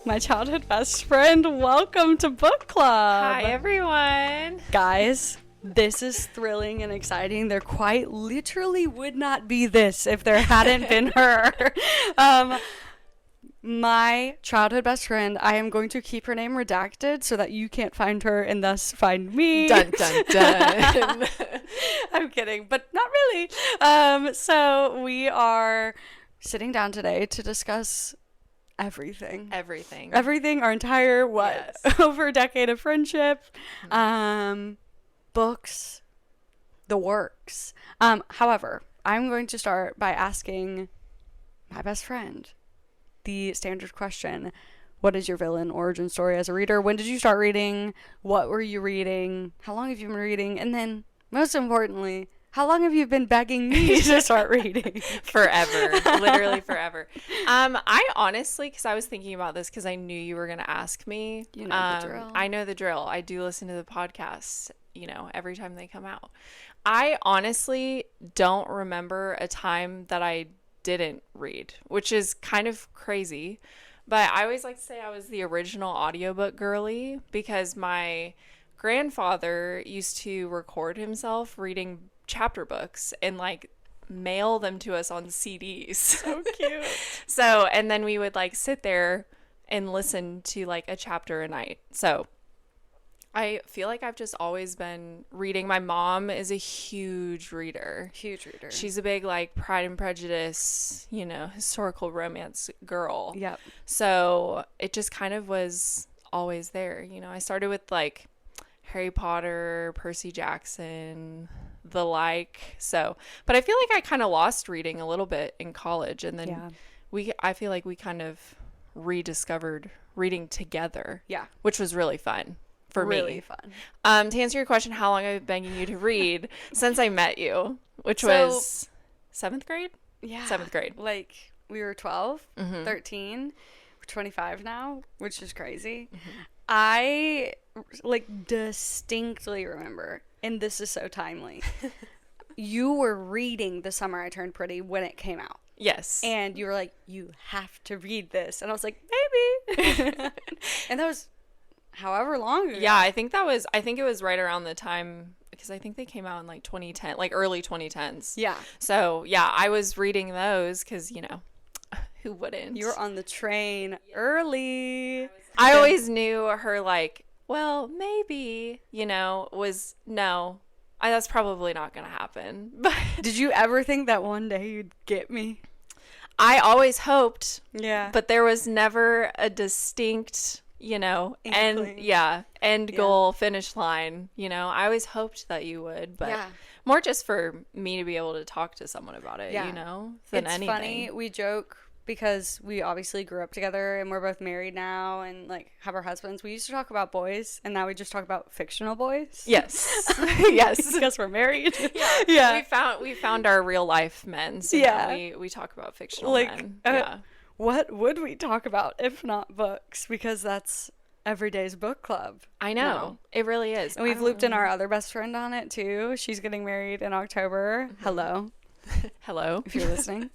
my childhood best friend. Welcome to Book Club. Hi, everyone. Guys, this is thrilling and exciting. There quite literally would not be this if there hadn't been her. My childhood best friend, I am going to keep her name redacted so that you can't find her and thus find me. Dun, dun, dun. I'm kidding, but not really. So we are sitting down today to discuss everything, our entire over a decade of friendship, books, the works. However, I'm going to start by asking my best friend the standard question: what is your villain origin story as a reader? When did you start reading? What were you reading? How long have you been reading? And then, most importantly, how long have you been begging me to start reading? Forever. Literally forever. I honestly, because I was thinking about this because I knew you were going to ask me. You know the drill. I know the drill. I do listen to the podcasts, every time they come out. I honestly don't remember a time that I didn't read, which is kind of crazy. But I always like to say I was the original audiobook girly because my grandfather used to record himself reading chapter books and mail them to us on CDs. So cute. And then we would sit there and listen to a chapter a night. So I feel like I've just always been reading. My mom is a huge reader. She's a big Pride and Prejudice, historical romance girl. Yep. So it just kind of was always there. I started with Harry Potter, Percy Jackson, the like. So, but I feel like I kind of lost reading a little bit in college, and then I feel like we kind of rediscovered reading together. Yeah. Which was really fun for me. Really fun. To answer your question, how long I've been begging you to read since I met you, which was 7th grade? Yeah. 7th grade. We were 12, Mm-hmm. 13. We're 25 now, which is crazy. Mm-hmm. I distinctly remember, and this is so timely, you were reading The Summer I Turned Pretty when it came out. Yes. And you were like, you have to read this. And I was like, maybe. And that was however long ago. Yeah, I think it was right around the time, because I think they came out in 2010, early 2010s. Yeah. So, yeah, I was reading those because, who wouldn't? You were on the train early. I always knew her well, maybe, was no. That's probably not going to happen. But did you ever think that one day you'd get me? I always hoped. Yeah. But there was never a distinct, end goal, finish line. I always hoped that you would, but more just for me to be able to talk to someone about it, than anything. It's funny. We joke because we obviously grew up together and we're both married now and have our husbands. We used to talk about boys and now we just talk about fictional boys. Yes. Yes. Because we're married. Yeah. We found our real life men. So now we talk about fictional men. What would we talk about if not books? Because that's everyday's book club. I know. No. It really is. And we've looped in our other best friend on it too. She's getting married in October. Mm-hmm. Hello, if you're listening.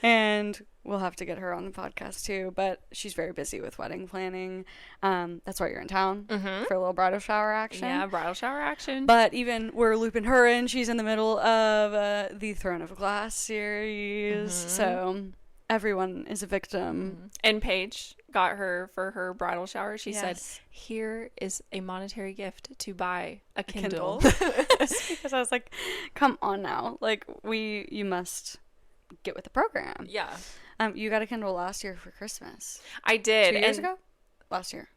And we'll have to get her on the podcast too, but she's very busy with wedding planning. That's why you're in town for a little bridal shower action. Yeah, bridal shower action. But even we're looping her in. She's in the middle of the Throne of Glass series. So everyone is a victim. And Paige got her for her bridal shower. She said, here is a monetary gift to buy a Kindle. Because I was like, come on now. You must get with the program. Yeah. You got a Kindle last year for Christmas. I did. 2 years ago? Last year.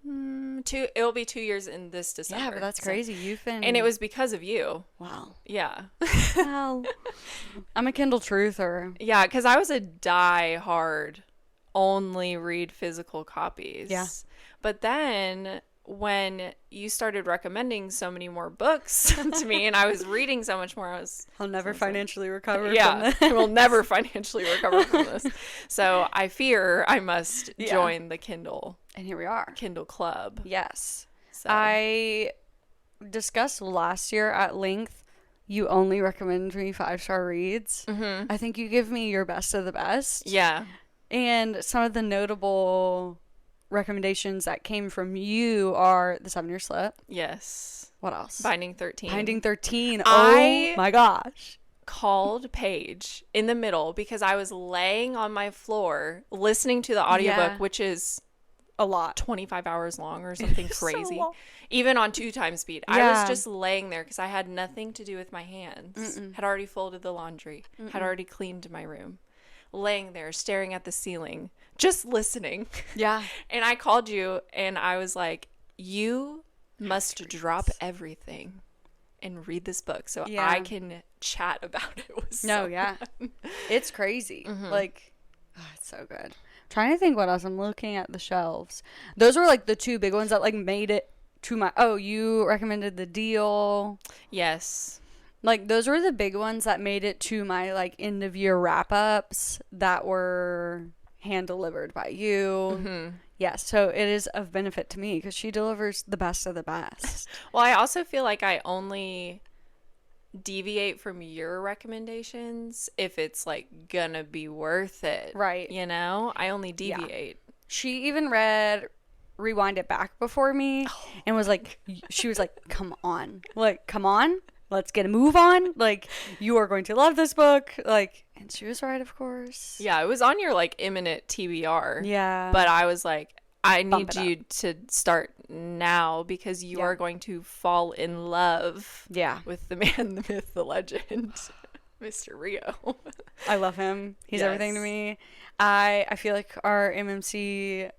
It'll be 2 years in this December. Yeah, but that's crazy. You've been... And it was because of you. Wow. Yeah. Well, I'm a Kindle truther. Yeah, because I was a die-hard only read physical copies. Yeah. But then when you started recommending so many more books to me and I was reading so much more, I'll never financially recover from this. I will never financially recover from this. So I fear I must join the Kindle. And here we are. Kindle Club. Yes. So. I discussed last year at length, you only recommend me 5-star reads. I think you give me your best of the best. Yeah. And some of the notable recommendations that came from you are The 7-Year Slip. Yes. What else? Binding 13. Binding 13. I Oh my gosh. called Paige in the middle because I was laying on my floor listening to the audiobook, Yeah. which is A lot. 25 hours long or something So crazy. long. Even on 2x speed. I Yeah. was just laying there because I had nothing to do with my hands. Had already folded the laundry. Had already cleaned my room. Laying there, staring at the ceiling, just listening. Yeah. And I called you and I was like, you must drop everything and read this book so Yeah. I can chat about it with Yeah. someone. It's crazy. Like, oh, it's so good. I'm trying to think what else. I'm looking at the shelves. Those were like the two big ones that like made it to my. Oh, you recommended The Deal. Yes. Like, those were the big ones that made it to my like end of year wrap ups that were hand delivered by you. Yes, so it is of benefit to me because she delivers the best of the best. Well, I also feel like I only deviate from your recommendations if it's like gonna be worth it. Right. You know? I only deviate. She even read Rewind It Back before me and was like, she was like, come on. Like, come on. Let's get a move on. Like, you are going to love this book. Like, and she was right, of course. Yeah, it was on your like imminent TBR. Yeah. But I was like, I need it you to start now because you are going to fall in love Yeah. with the man, the myth, the legend, Mr. Rio. I love him. He's everything to Yes. me. I feel like our MMC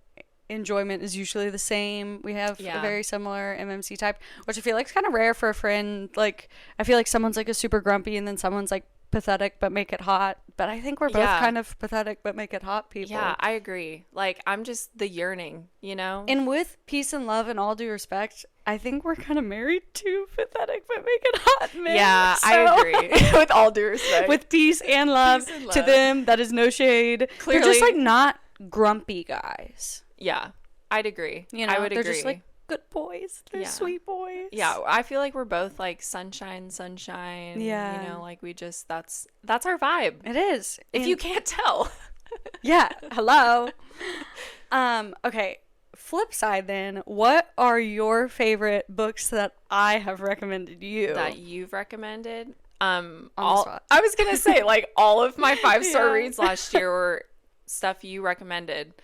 enjoyment is usually the same. We have a very similar MMC type, which I feel like is kind of rare for a friend. Like, I feel like someone's like a super grumpy and then someone's like pathetic but make it hot. But I think we're both kind of pathetic but make it hot people. Yeah, I agree. Like, I'm just the yearning, you know? And with peace and love and all due respect, I think we're kind of married to pathetic but make it hot men. Yeah, So, I agree. With all due respect. with peace and love to them, that is no shade. Clearly. They're just like not grumpy guys. Yeah, I'd agree. You know, I would they're agree. just like good boys. They're sweet boys. Yeah, I feel like we're both like sunshine. Yeah. You know, like we just that's our vibe. It is. If you can't tell. Yeah. Hello. Okay. Flip side then, what are your favorite books that I have recommended you? That you've recommended? the All spot. I was gonna say, like all of my 5-star Yeah. reads last year were stuff you recommended.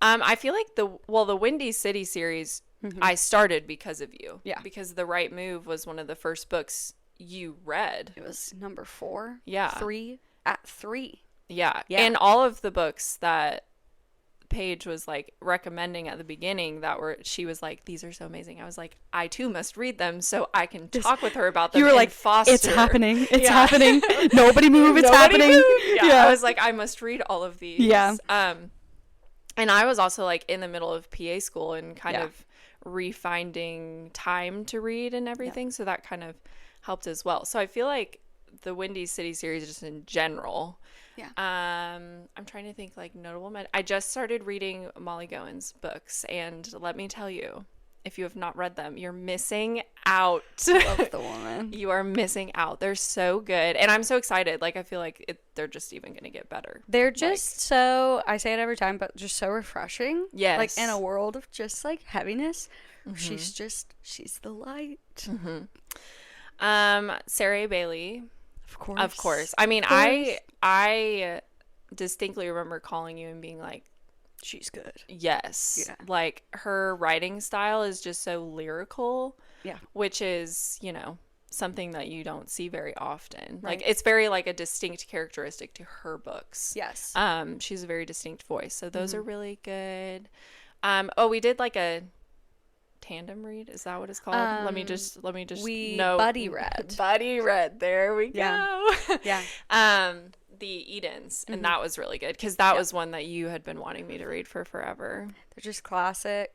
I feel like the Windy City series I started because of you. Yeah. Because The Right Move was one of the first books you read. It was number 4. Yeah. 3 at 3. Yeah. Yeah. And all of the books that Paige was like recommending at the beginning she was like, these are so amazing. I was like, I too must read them so I can talk with her about them. You were like, foster. it's happening. It's happening. Nobody move. It's Nobody happening. move. Yeah. I was like, I must read all of these. Yeah. And I was also like in the middle of PA school and kind Yeah. of refinding time to read and everything. So that kind of helped as well. So I feel like the Windy City series just in general. Yeah. I'm trying to think like notable. I just started reading Molly Gowen's books, and let me tell you, if you have not read them, you're missing out. Love the woman. You are missing out. They're so good, and I'm so excited. Like I feel like they're just even gonna get better. They're just so, I say it every time, but just so refreshing. Yes. Like in a world of just like heaviness, she's the light. Sarah Bailey. Of course. I mean, I distinctly remember calling you and being like, She's good. yes. Yeah. Like her writing style is just so lyrical. Yeah. Which is, you know, something that you don't see very often. Right. Like it's very like a distinct characteristic to her books. Yes. She's a very distinct voice. So those are really good. We did like a tandem read. Is that what it's called? Let me just we know. buddy read. Buddy read. There we go. Yeah. The Edens, and that was really good because that was one that you had been wanting me to read for forever. They're just classic.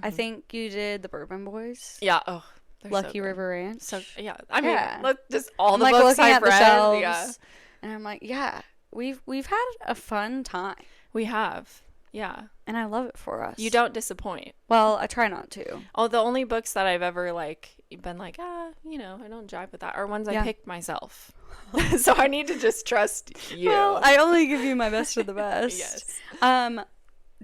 I think you did The Bourbon Boys. Yeah. Oh, they're Lucky so good. River Ranch. So yeah, I mean, Yeah. just all I'm the like books looking I've at the read. shelves, Yeah, and I'm like, yeah, we've had a fun time, we have. Yeah, and I love it for us. you don't disappoint. Well, I try not to. Oh, the only books that I've ever like been like, you know, I don't jive with that, or ones Yeah. I picked myself. So I need to just trust you. Well, I only give you my best of the best. Yes.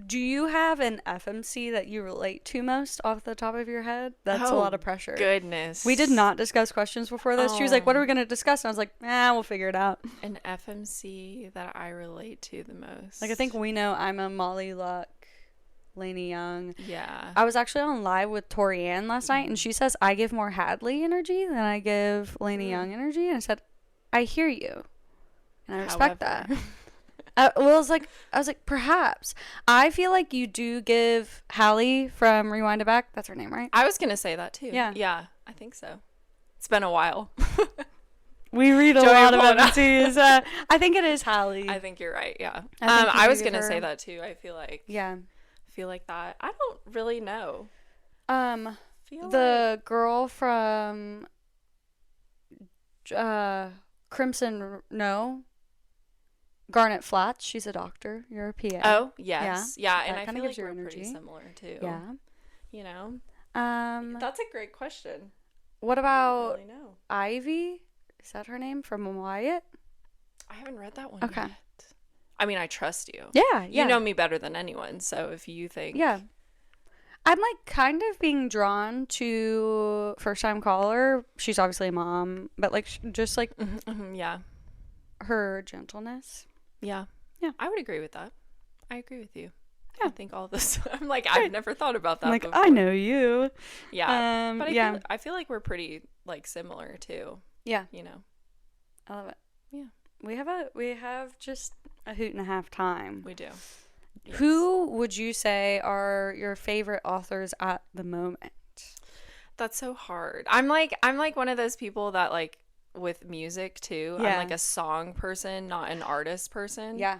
Do you have an FMC that you relate to most off the top of your head? That's a lot of pressure. Goodness. We did not discuss questions before this. She was like, what are we going to discuss? And I was like, we'll figure it out. An FMC that I relate to the most. Like, I think we know I'm a Molly Luck, Lainey Young. Yeah. I was actually on live with Tori Ann last night, and she says I give more Hadley energy than I give Lainey Young energy. And I said, I hear you. And I respect that. I was like, perhaps. I feel like you do give Hallie from Rewind It Back. That's her name, right? I was going to say that too. Yeah. Yeah, I think so. It's been a while. We read a lot of FMCs. I think it is Hallie. I think you're right. Yeah. I I was going to say that too. I feel like that. I don't really know. The girl from Crimson, no. Garnet Flats, she's a doctor. You're a PA. Oh, yes. Yeah, and I feel like we're energy. pretty similar too. Yeah. You know? That's a great question. What about I don't really know. Ivy? Is that her name from Wyatt? I haven't read that one Okay. yet. I mean, I trust you. Yeah. You know me better than anyone, so if you think... Yeah. I'm like kind of being drawn to First Time Caller. She's obviously a mom, but like just like yeah. her gentleness. Yeah. Yeah. I would agree with that. I agree with you. Yeah. I think all this... I'm like, I've never thought about that before. I know you. Yeah. But I feel like we're pretty like similar too. Yeah. You know. I love it. Yeah. We have just a hoot and a half time. We do. Yes. Who would you say are your favorite authors at the moment? That's so hard. I'm like one of those people that like with music too. Yeah. I'm like a song person, not an artist person. Yeah.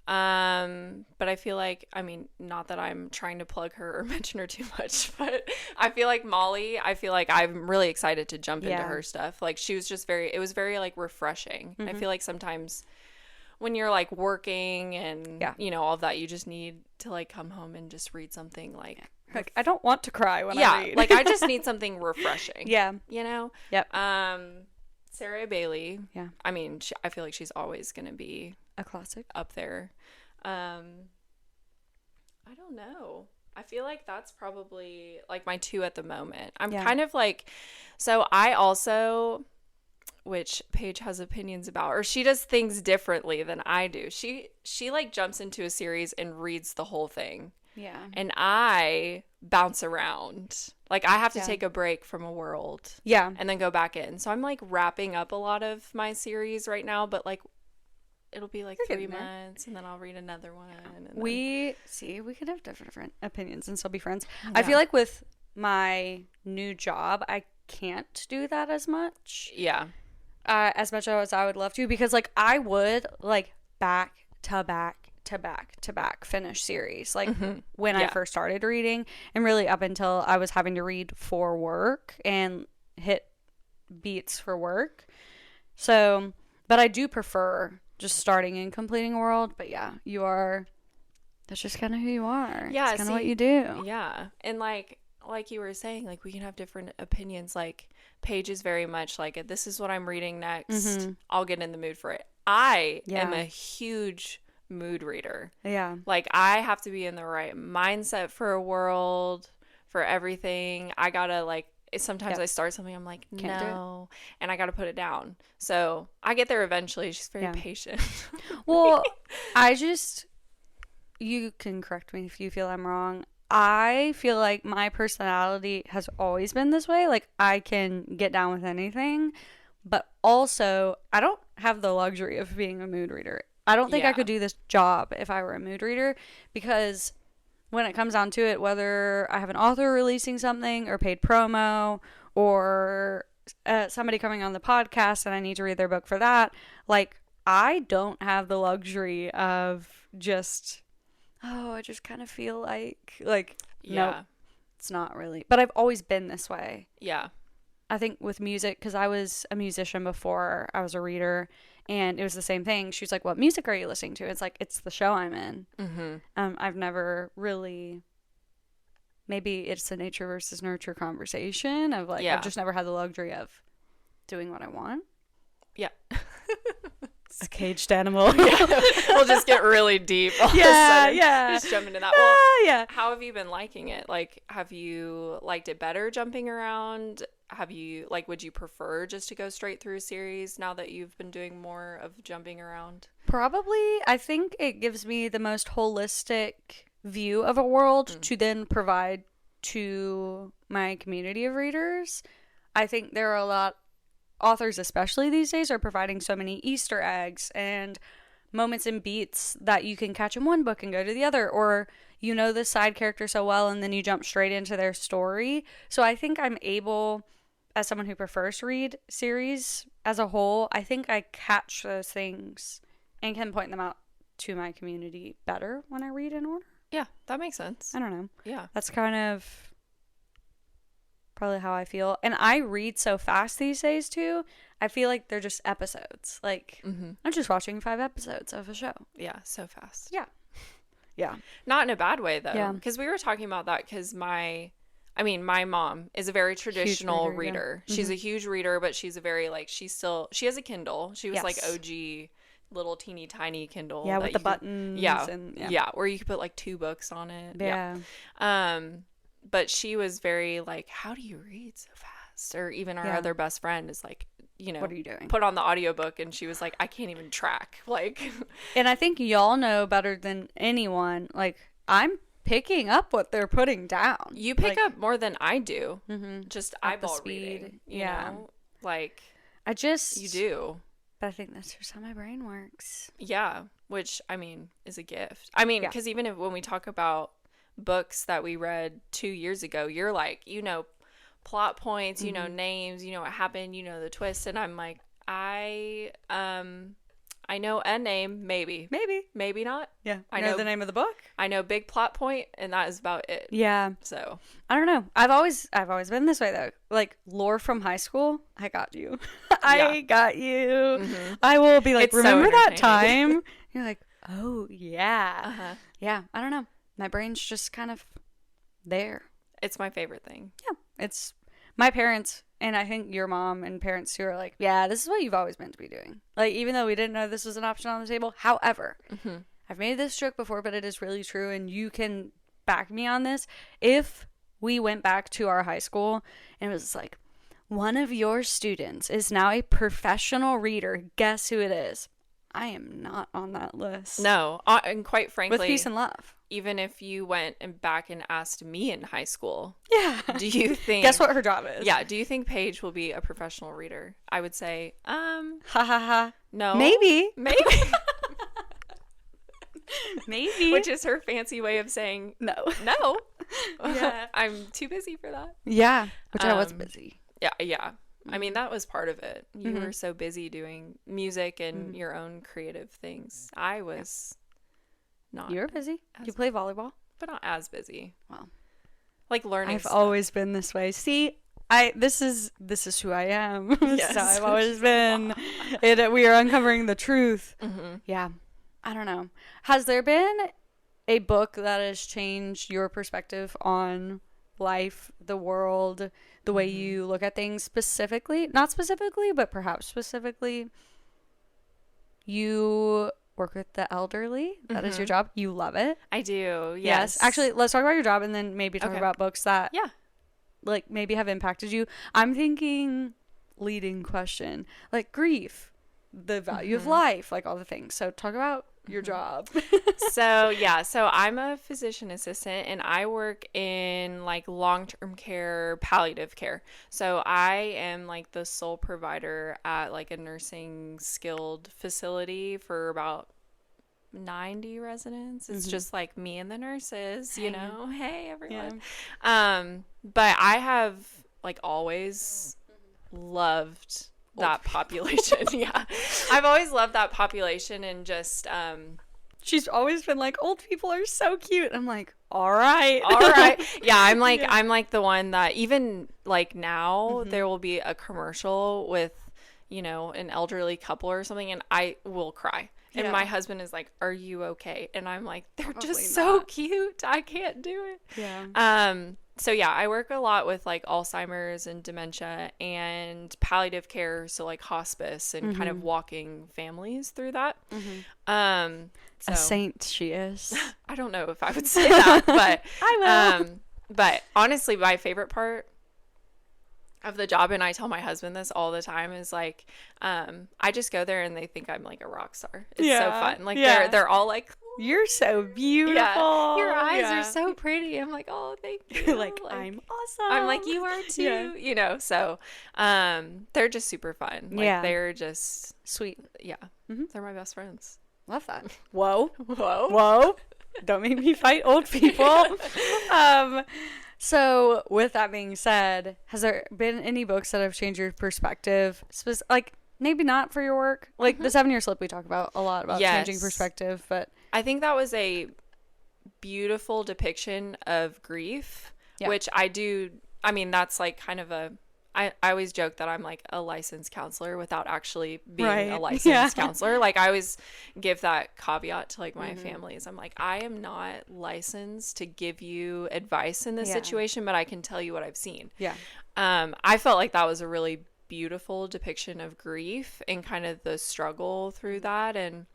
But I feel like, I mean, not that I'm trying to plug her or mention her too much, but I feel like Molly, I'm really excited to jump into her stuff. Like she was just it was very like refreshing. Mm-hmm. I feel like sometimes when you're like working and you know, all of that, you just need to like come home and just read something like I don't want to cry when I read. like I just need something refreshing. Yeah. You know? Yep. Sarah Bailey. Yeah. I mean, I feel like she's always going to be a classic up there. I don't know. I feel like that's probably like my two at the moment. I'm kind of like, so I also, which Paige has opinions about, or she does things differently than I do. She like jumps into a series and reads the whole thing. Yeah. And I bounce around. Like I have to take a break from a world. Yeah. And then go back in. So I'm like wrapping up a lot of my series right now, but like it'll be like 3 months and then I'll read another one. And we could have different opinions and still be friends. Yeah. I feel like with my new job, I can't do that as much. Yeah. As much as I would love to, because like I would like back to back finish series like when I first started reading, and really up until I was having to read for work and hit beats for work. So, but I do prefer just starting and completing a world. But yeah, that's just kind of who you are. Yeah, it's kind of what you do. Yeah. And like you were saying, like we can have different opinions. Like Paige is very much like, this is what I'm reading next. I'll get in the mood for it. I am a huge mood reader. Yeah. Like I have to be in the right mindset for a world, for everything. I gotta like, sometimes I start something, I'm like, no, and I gotta put it down. So I get there eventually. She's very patient. Well, you can correct me if you feel I'm wrong. I feel like my personality has always been this way. Like I can get down with anything, but also I don't have the luxury of being a mood reader. I don't think I could do this job if I were a mood reader, because when it comes down to it, whether I have an author releasing something or paid promo or somebody coming on the podcast and I need to read their book for that, like I don't have the luxury of just, I just kind of feel like nope, it's not really. But I've always been this way. Yeah. I think with music, because I was a musician before I was a reader, and it was the same thing. She was like, what music are you listening to? It's like, it's the show I'm in. I've never really maybe it's a nature versus nurture conversation of like, I've just never had the luxury of doing what I want. Yeah. A caged animal. Yeah. We'll just get really deep. Yeah. Just jump into that. Well, yeah. How have you been liking it? Like, have you liked it better jumping around? Have you, like, would you prefer just to go straight through a series now that you've been doing more of jumping around? Probably. I think it gives me the most holistic view of a world to then provide to my community of readers. I think there are a lot authors, especially these days, are providing so many Easter eggs and moments and beats that you can catch in one book and go to the other, or you know the side character so well and then you jump straight into their story. So I think I'm able, as someone who prefers to read series as a whole, I think I catch those things and can point them out to my community better when I read in order. Yeah, that makes sense. I don't know. Yeah. That's kind of probably how I feel. And I read so fast these days too. I feel like they're just episodes. Like I'm just watching 5 episodes of a show. Yeah, so fast. Yeah. Not in a bad way though. Yeah. Because we were talking about that because my mom is a very traditional reader. Yeah. She's a huge reader, but she's a very like she has a Kindle. She was like Yes. OG little teeny tiny Kindle. Yeah, with the buttons. Yeah, where you could put like 2 books on it. Yeah. But she was very like, how do you read so fast? Or even our other best friend is like, you know, what are you doing? Put on the audiobook, and she was like, I can't even track. Like, and I think y'all know better than anyone. Like, I'm picking up what they're putting down. You pick up more than I do. Just At the eyeball speed. reading. You know? Like, you do. But I think that's just how my brain works. Yeah, which, I mean, is a gift. I mean, because even when we talk about books that we read 2 years ago, you're like, you know, plot points, you know, names, you know what happened, you know the twist, and I'm like, I know a name, maybe not. Yeah, I know the name of the book. I know big plot point, and that is about it. Yeah. So I don't know. I've always been this way though. Like lore from high school, I got you. I got you. I will be like, It's so remember that entertaining. time? You're like, oh yeah, yeah. I don't know. My brain's just kind of there. it's my favorite thing. Yeah, it's my parents, and I think your mom and parents too are like, yeah, this is what you've always meant to be doing. Like, even though we didn't know this was an option on the table. However, I've made this joke before, but it is really true, and you can back me on this. If we went back to our high school and it was like, one of your students is now a professional reader, guess who it is? I am not on that list. No, and quite frankly, with peace and love. Even if you went and back and asked me in high school, Yeah. do you think guess what her job is? Yeah, do you think Paige will be a professional reader? I would say, ha ha ha. No. Maybe. Maybe. Which is her fancy way of saying no. Yeah. I'm too busy for that. Yeah. Which I was busy. Yeah. I mean, that was part of it. You were so busy doing music and your own creative things. I was not. You were busy. You play volleyball, but not as busy. Well, like learning. I've always been this way. See, this is who I am. Yes. So I've always been. We are uncovering the truth. Yeah. I don't know. Has there been a book that has changed your perspective on life, the world, the way you look at things specifically? Not specifically, but perhaps specifically. You work with the elderly. That is your job. You love it. I do. Yes. Actually, let's talk about your job and then maybe talk about books that like maybe have impacted you. I'm thinking leading question, like grief, the value of life, like all the things. So talk about your job. So I'm a physician assistant, and I work in like long-term care, palliative care. So I am like the sole provider at like a nursing skilled facility for about 90 residents. It's just like me and the nurses, you know. Hey everyone. But I have like always loved that population. Yeah, I've always loved that population, and just she's always been like, old people are so cute. I'm like, all right. Yeah, I'm like I'm like the one that even like now there will be a commercial with, you know, an elderly couple or something, and I will cry. And Yeah. my husband is like, "Are you okay?" And I'm like, "They're Probably just so not. cute. I can't do it." Yeah. So yeah, I work a lot with like Alzheimer's and dementia and palliative care, so like hospice and kind of walking families through that. A saint she is. I don't know if I would say that, but I will. But honestly, my favorite part of the job, and I tell my husband this all the time, is like, I just go there and they think I'm like a rock star. It's so fun. Like they're all like, "You're so beautiful. yeah, your eyes are so pretty." I'm like, "Oh, thank you." Like, "I'm awesome." I'm like, "You are too." Yeah. You know, so they're just super fun. Like, Yeah. they're just Sweet. yeah. They're my best friends. Love that. Whoa. Whoa. Whoa. Don't make me fight old people. So with that being said, has there been any books that have changed your perspective? Like, maybe not for your work. Like the 7-Year Slip, we talk about a lot about changing Yes. perspective, but I think that was a beautiful depiction of grief, Yeah. which I mean, that's like kind of I always joke that I'm like a licensed counselor without actually being Right. a licensed Yeah. counselor. Like, I always give that caveat to like my families. I'm like, I am not licensed to give you advice in this Yeah. situation, but I can tell you what I've seen. yeah. I felt like that was a really beautiful depiction of grief and kind of the struggle through that. And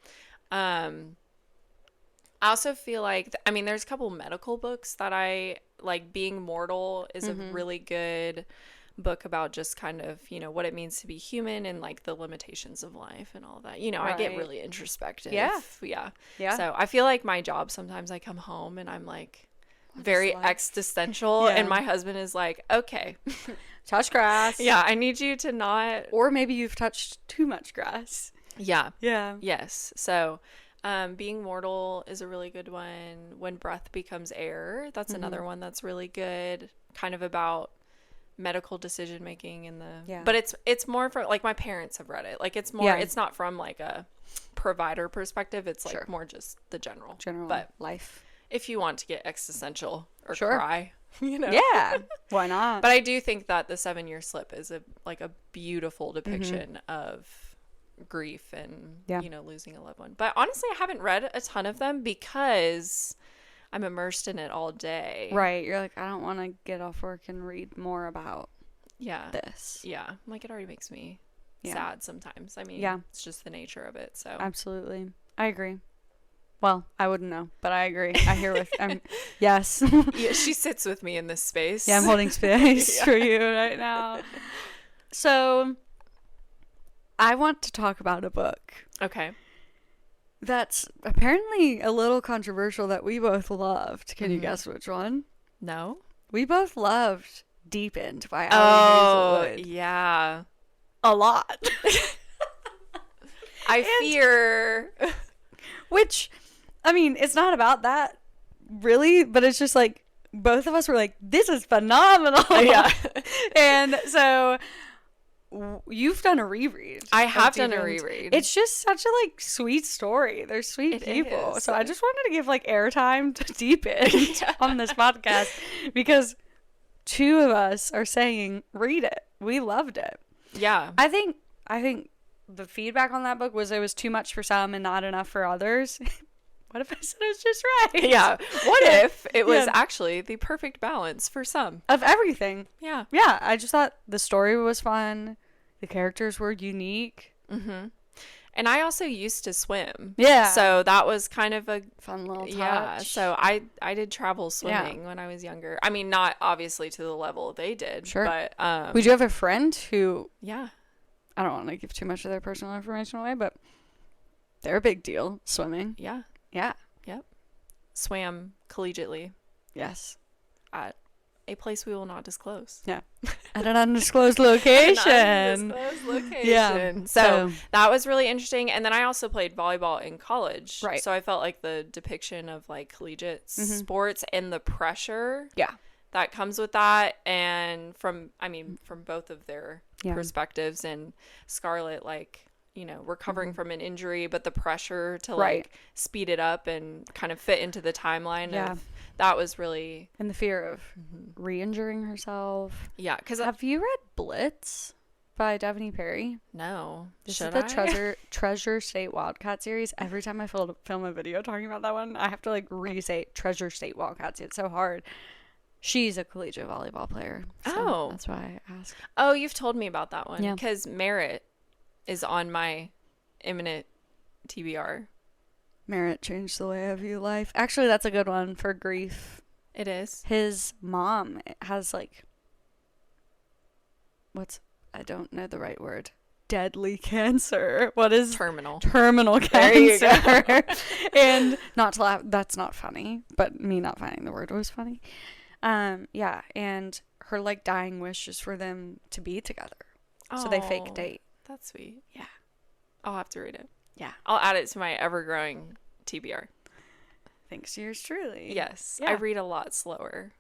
I also feel like, I mean, there's a couple medical books that I like. Being Mortal is a really good book about just kind of, you know, what it means to be human and like the limitations of life and all that. You know, I get Right. really introspective. Yeah. Yeah. So I feel like my job, sometimes I come home and I'm like very life? existential, Yeah. and my husband is like, "Okay, Touch grass. yeah, I need you to not." Or maybe you've touched too much grass. Yeah. Yeah. Yes. So, Being Mortal is a really good one. When Breath Becomes Air, that's another one that's really good. Kind of about medical decision making in the. Yeah. But it's more for like, my parents have read it. Like, it's more. Yeah. It's not from like a provider perspective. It's like Sure. more just the general. But life. If you want to get existential or Sure. cry, you know. Yeah. Why not? But I do think that the 7-Year Slip is a beautiful depiction of grief and you know, losing a loved one. But honestly, I haven't read a ton of them because I'm immersed in it all day. Right. You're like, I don't want to get off work and read more about this. Yeah. Like, it already makes me Yeah. sad sometimes. I mean, it's just the nature of it. So Absolutely. I agree. Well, I wouldn't know, but I agree. I hear with yes. yeah, she sits with me in this space. Yeah, I'm holding space for you right now. So I want to talk about a book Okay. that's apparently a little controversial that we both loved. Can you guess which one? No. We both loved Deepened by Oh, Ali Hazelwood. yeah. A lot. I fear. Which, I mean, it's not about that really, but it's just like both of us were like, this is phenomenal. Yeah. And so you've done a reread. I have done a Deepened. reread. It's just such a like sweet story. They're sweet It people. is. So I just wanted to give like airtime to Deepened on this podcast because two of us are saying read it. We loved it. Yeah. I think the feedback on that book was it was too much for some and not enough for others. What if I said it was just right? Yeah. What if it was Yeah. actually the perfect balance for some? Of everything. Yeah. Yeah, I just thought the story was fun. The characters were unique. Mm-hmm. And I also used to swim. Yeah. So that was kind of a Fun little touch. yeah. So I did travel swimming when I was younger. I mean, not obviously to the level they did. Sure. But We do have a friend who, yeah. I don't want to give too much of their personal information away, but they're a big deal swimming. Yeah. Yeah. Yep. Swam collegiately Yes. at a place we will not disclose. Yeah. At an undisclosed location. Undisclosed location. Yeah. So that was really interesting. And then I also played volleyball in college. Right. So I felt like the depiction of like collegiate sports and the pressure Yeah. that comes with that, and from both of their Yeah. perspectives, and Scarlett, like, you know, recovering from an injury, but the pressure to Right. like speed it up and kind of fit into the timeline Yeah. of that was really And the fear of re-injuring herself. because Have you read Blitz? by Daphne Perry? No. This Should is the I? Treasure State Wildcat series. Every time I film a video talking about that one, I have to like re-say Treasure State Wildcats. It's so hard. She's a collegiate volleyball player. So Oh. that's why I asked. Oh, you've told me about that one. Yeah. Because Merritt is on my imminent TBR. Merritt changed the way I view life. Actually, that's a good one for grief. It is. His mom has like, I don't know the right word. Deadly cancer. What is Terminal. Terminal There you cancer. And not to laugh, that's not funny, but me not finding the word was funny. Yeah, and her like dying wish is for them to be together. So they fake Oh, date. That's sweet. Yeah. I'll have to read it. Yeah. I'll add it to my ever-growing TBR. Thanks to yours truly. Yes. Yeah. I read a lot slower.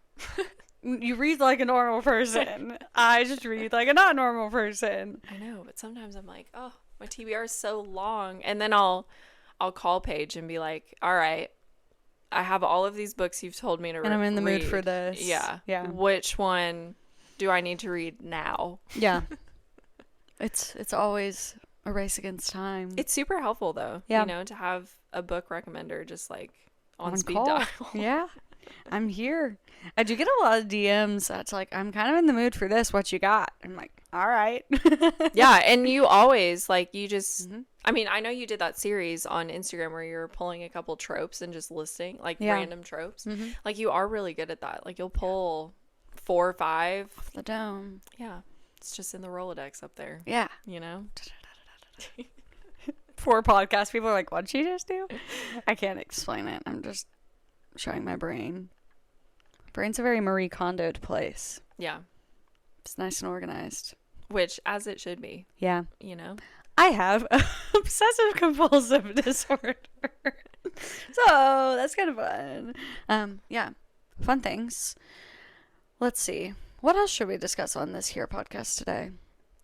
You read like a normal person. I just read like a not normal person. I know, but sometimes I'm like, oh, my TBR is so long. And then I'll call Paige and be like, all right, I have all of these books you've told me to read. And I'm in the mood for this. Yeah. Yeah. Which one do I need to read now? Yeah. It's always a race against time. It's super helpful though. Yeah. You know, to have a book recommender just like on speed call. dial. Yeah. I'm here. I do get a lot of DMs that's like, I'm kind of in the mood for this. What you got? I'm like, all right. Yeah, and you always like you just Mhm. I mean, I know you did that series on Instagram where you're pulling a couple tropes and just listing like Yeah. random tropes. Mm-hmm. Like you are really good at that. Like you'll pull 4 or 5. The dome. Yeah. It's just in the Rolodex up there, Yeah. you know? For podcast, people are like, what'd she just do? I can't explain it. I'm just showing my brain. Brain's a very Marie Kondo'd place. Yeah. It's nice and organized. Which as it should be, Yeah. you know? I have obsessive compulsive disorder. So that's kind of fun. Yeah. Fun things. Let's see. What else should we discuss on this here podcast today?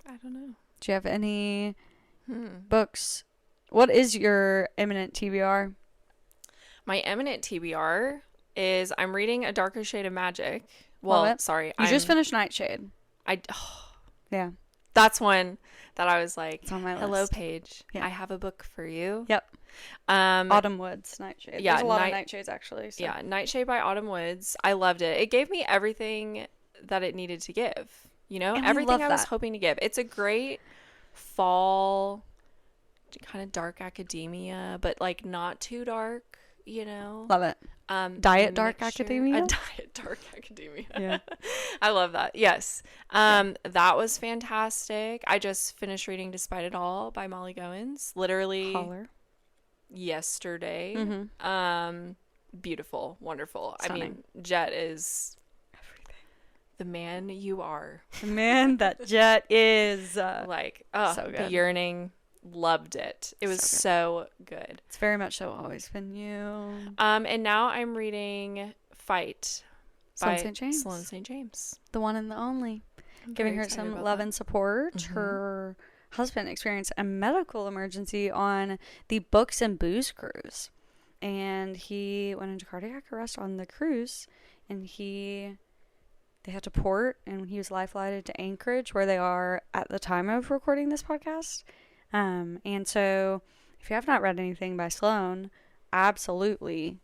I don't know. Do you have any books? What is your imminent TBR? My eminent TBR is I'm reading A Darker Shade of Magic. Love Well, it. sorry. You just finished Nightshade. Yeah. That's one that I was like, It's on my hello, list. Paige. Yeah. I have a book for you. Yep. Um, Autumn Woods, Nightshade. yeah, There's a lot of Nightshades actually. So. Yeah, Nightshade by Autumn Woods. I loved it. It gave me everything that it needed to give. You know, And we everything love I was that. hoping to give. It's a great fall, kind of dark academia, but like not too dark. You know, Love it. Diet dark mixture- academia? A diet dark academia. Yeah. I love that. Yes. That was fantastic. I just finished reading Despite It All by Molly Goins. Literally Holler. yesterday. Mm-hmm. Beautiful, wonderful. Stunning. I mean, Jet is the man you are. The man that Jet is. Like, so the good. yearning. Loved it. It was so good. It's very much so always been you. And now I'm reading Fight Sloane by St. James. Sloane St. James. The one and the only. I'm Giving very her excited some about love that. and support. Mhm. Her husband experienced a medical emergency on the Books and Booze cruise. And he went into cardiac arrest on the cruise. And they had to port. And he was life flighted to Anchorage, where they are at the time of recording this podcast. And so if you have not read anything by Sloane, absolutely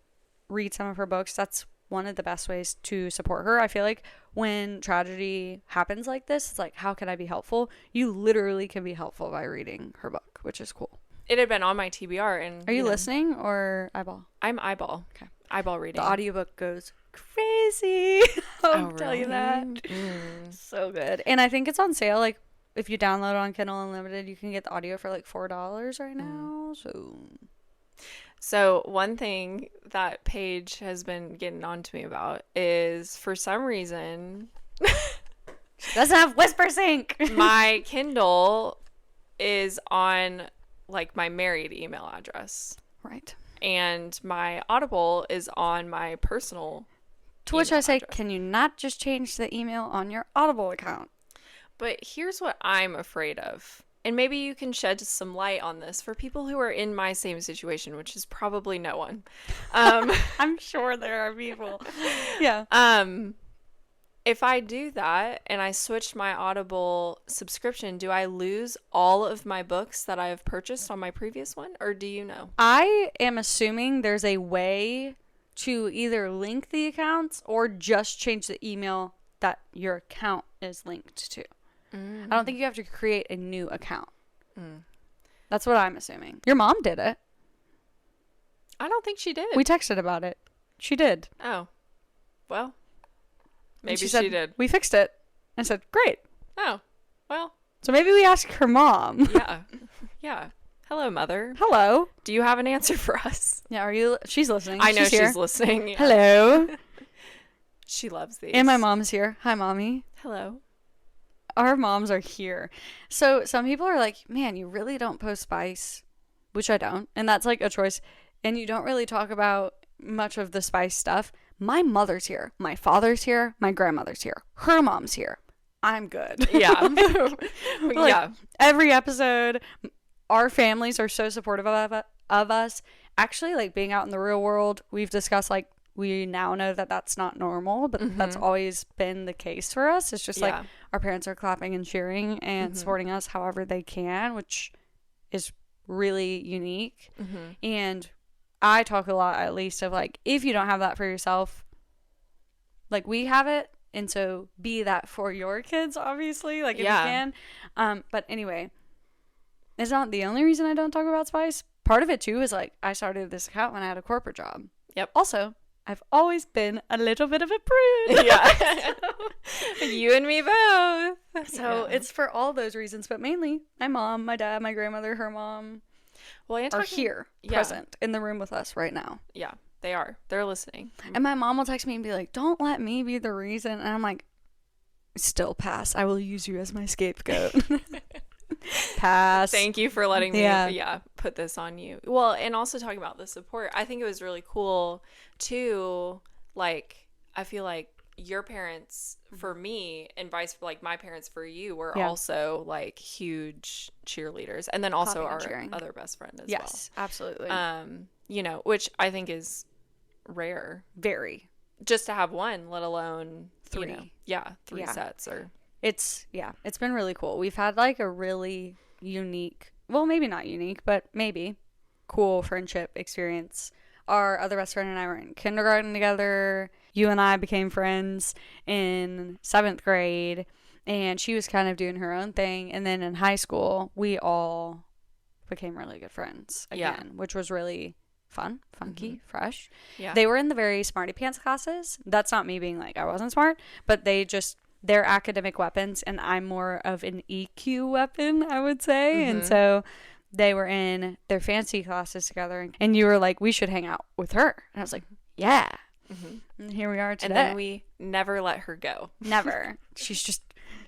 read some of her books. That's one of the best ways to support her. I feel like when tragedy happens like this, it's like, how can I be helpful? You literally can be helpful by reading her book, which is cool. It had been on my TBR, and Are you know, listening or eyeball? I'm eyeball. Okay. Eyeball reading. The audiobook goes crazy. I'll tell you that. Mm. So good. And I think it's on sale. Like, if you download it on Kindle Unlimited, you can get the audio for like $4 right now. So one thing that Paige has been getting on to me about is, for some reason, Doesn't have Whisper Sync. my Kindle is on like my married email address, Right. and my Audible is on my personal. To which I email say, address. can you not just change the email on your Audible account? But here's what I'm afraid of. And maybe you can shed some light on this for people who are in my same situation, which is probably no one. I'm sure there are people. Yeah. if I do that and I switch my Audible subscription, do I lose all of my books that I have purchased on my previous one? Or do you know? I am assuming there's a way to either link the accounts or just change the email that your account is linked to. I don't think you have to create a new account. That's what I'm assuming. Your mom did it. I don't think she did. We texted about it. She did. Oh. Well, maybe she she did. We fixed it. I said, great. Oh. Well. So maybe we ask her mom. Yeah. Yeah. Hello, Mother. Hello. Do you have an answer for us? Yeah, are you? She's listening. I know she's listening. Yeah. Hello. She loves these. And my mom's here. Hi, Mommy. Hello. Our moms are here. So some people are like, man, you really don't post spice, which I don't. And that's like a choice. And you don't really talk about much of the spice stuff. My mother's here. My father's here. My grandmother's here. Her mom's here. I'm good. Yeah. Yeah. Every episode, our families are so supportive of us. Actually, like being out in the real world, we've discussed like we now know that that's not normal, but that's always been the case for us. It's just like our parents are clapping and cheering and supporting us however they can, which is really unique. And I talk a lot, at least, of like, if you don't have that for yourself, like we have it. And so be that for your kids, obviously, like if you can. But anyway, it's not the only reason I don't talk about spice. Part of it too is like I started this account when I had a corporate job. Yep. Also, I've always been a little bit of a prude. Yeah. You and me both. So it's for all those reasons, but mainly my mom, my dad, my grandmother, her mom are here, present in the room with us right now. Yeah, they are. They're listening. And my mom will text me and be like, don't let me be the reason. And I'm like, still pass. I will use you as my scapegoat. Pass. Thank you for letting me put this on you. Well, and also talking about the support, I think it was really cool too. Like, I feel like your parents for me and like my parents for you were also like huge cheerleaders, and then also our other best friend as well. Yes, absolutely. You know, which I think is rare, very, just to have one, let alone three. Three sets or. It's been really cool. We've had like a really unique, well, maybe not unique, but maybe cool friendship experience. Our other best friend and I were in kindergarten together. You and I became friends in 7th grade, and she was kind of doing her own thing. And then in high school, we all became really good friends again, which was really fun, funky, fresh. Yeah. They were in the very smarty pants classes. That's not me being like I wasn't smart, but they're academic weapons, and I'm more of an EQ weapon, I would say. And so they were in their fancy classes together, and you were like, we should hang out with her. And I was like, yeah. And here we are today. And then we never let her go. Never. She's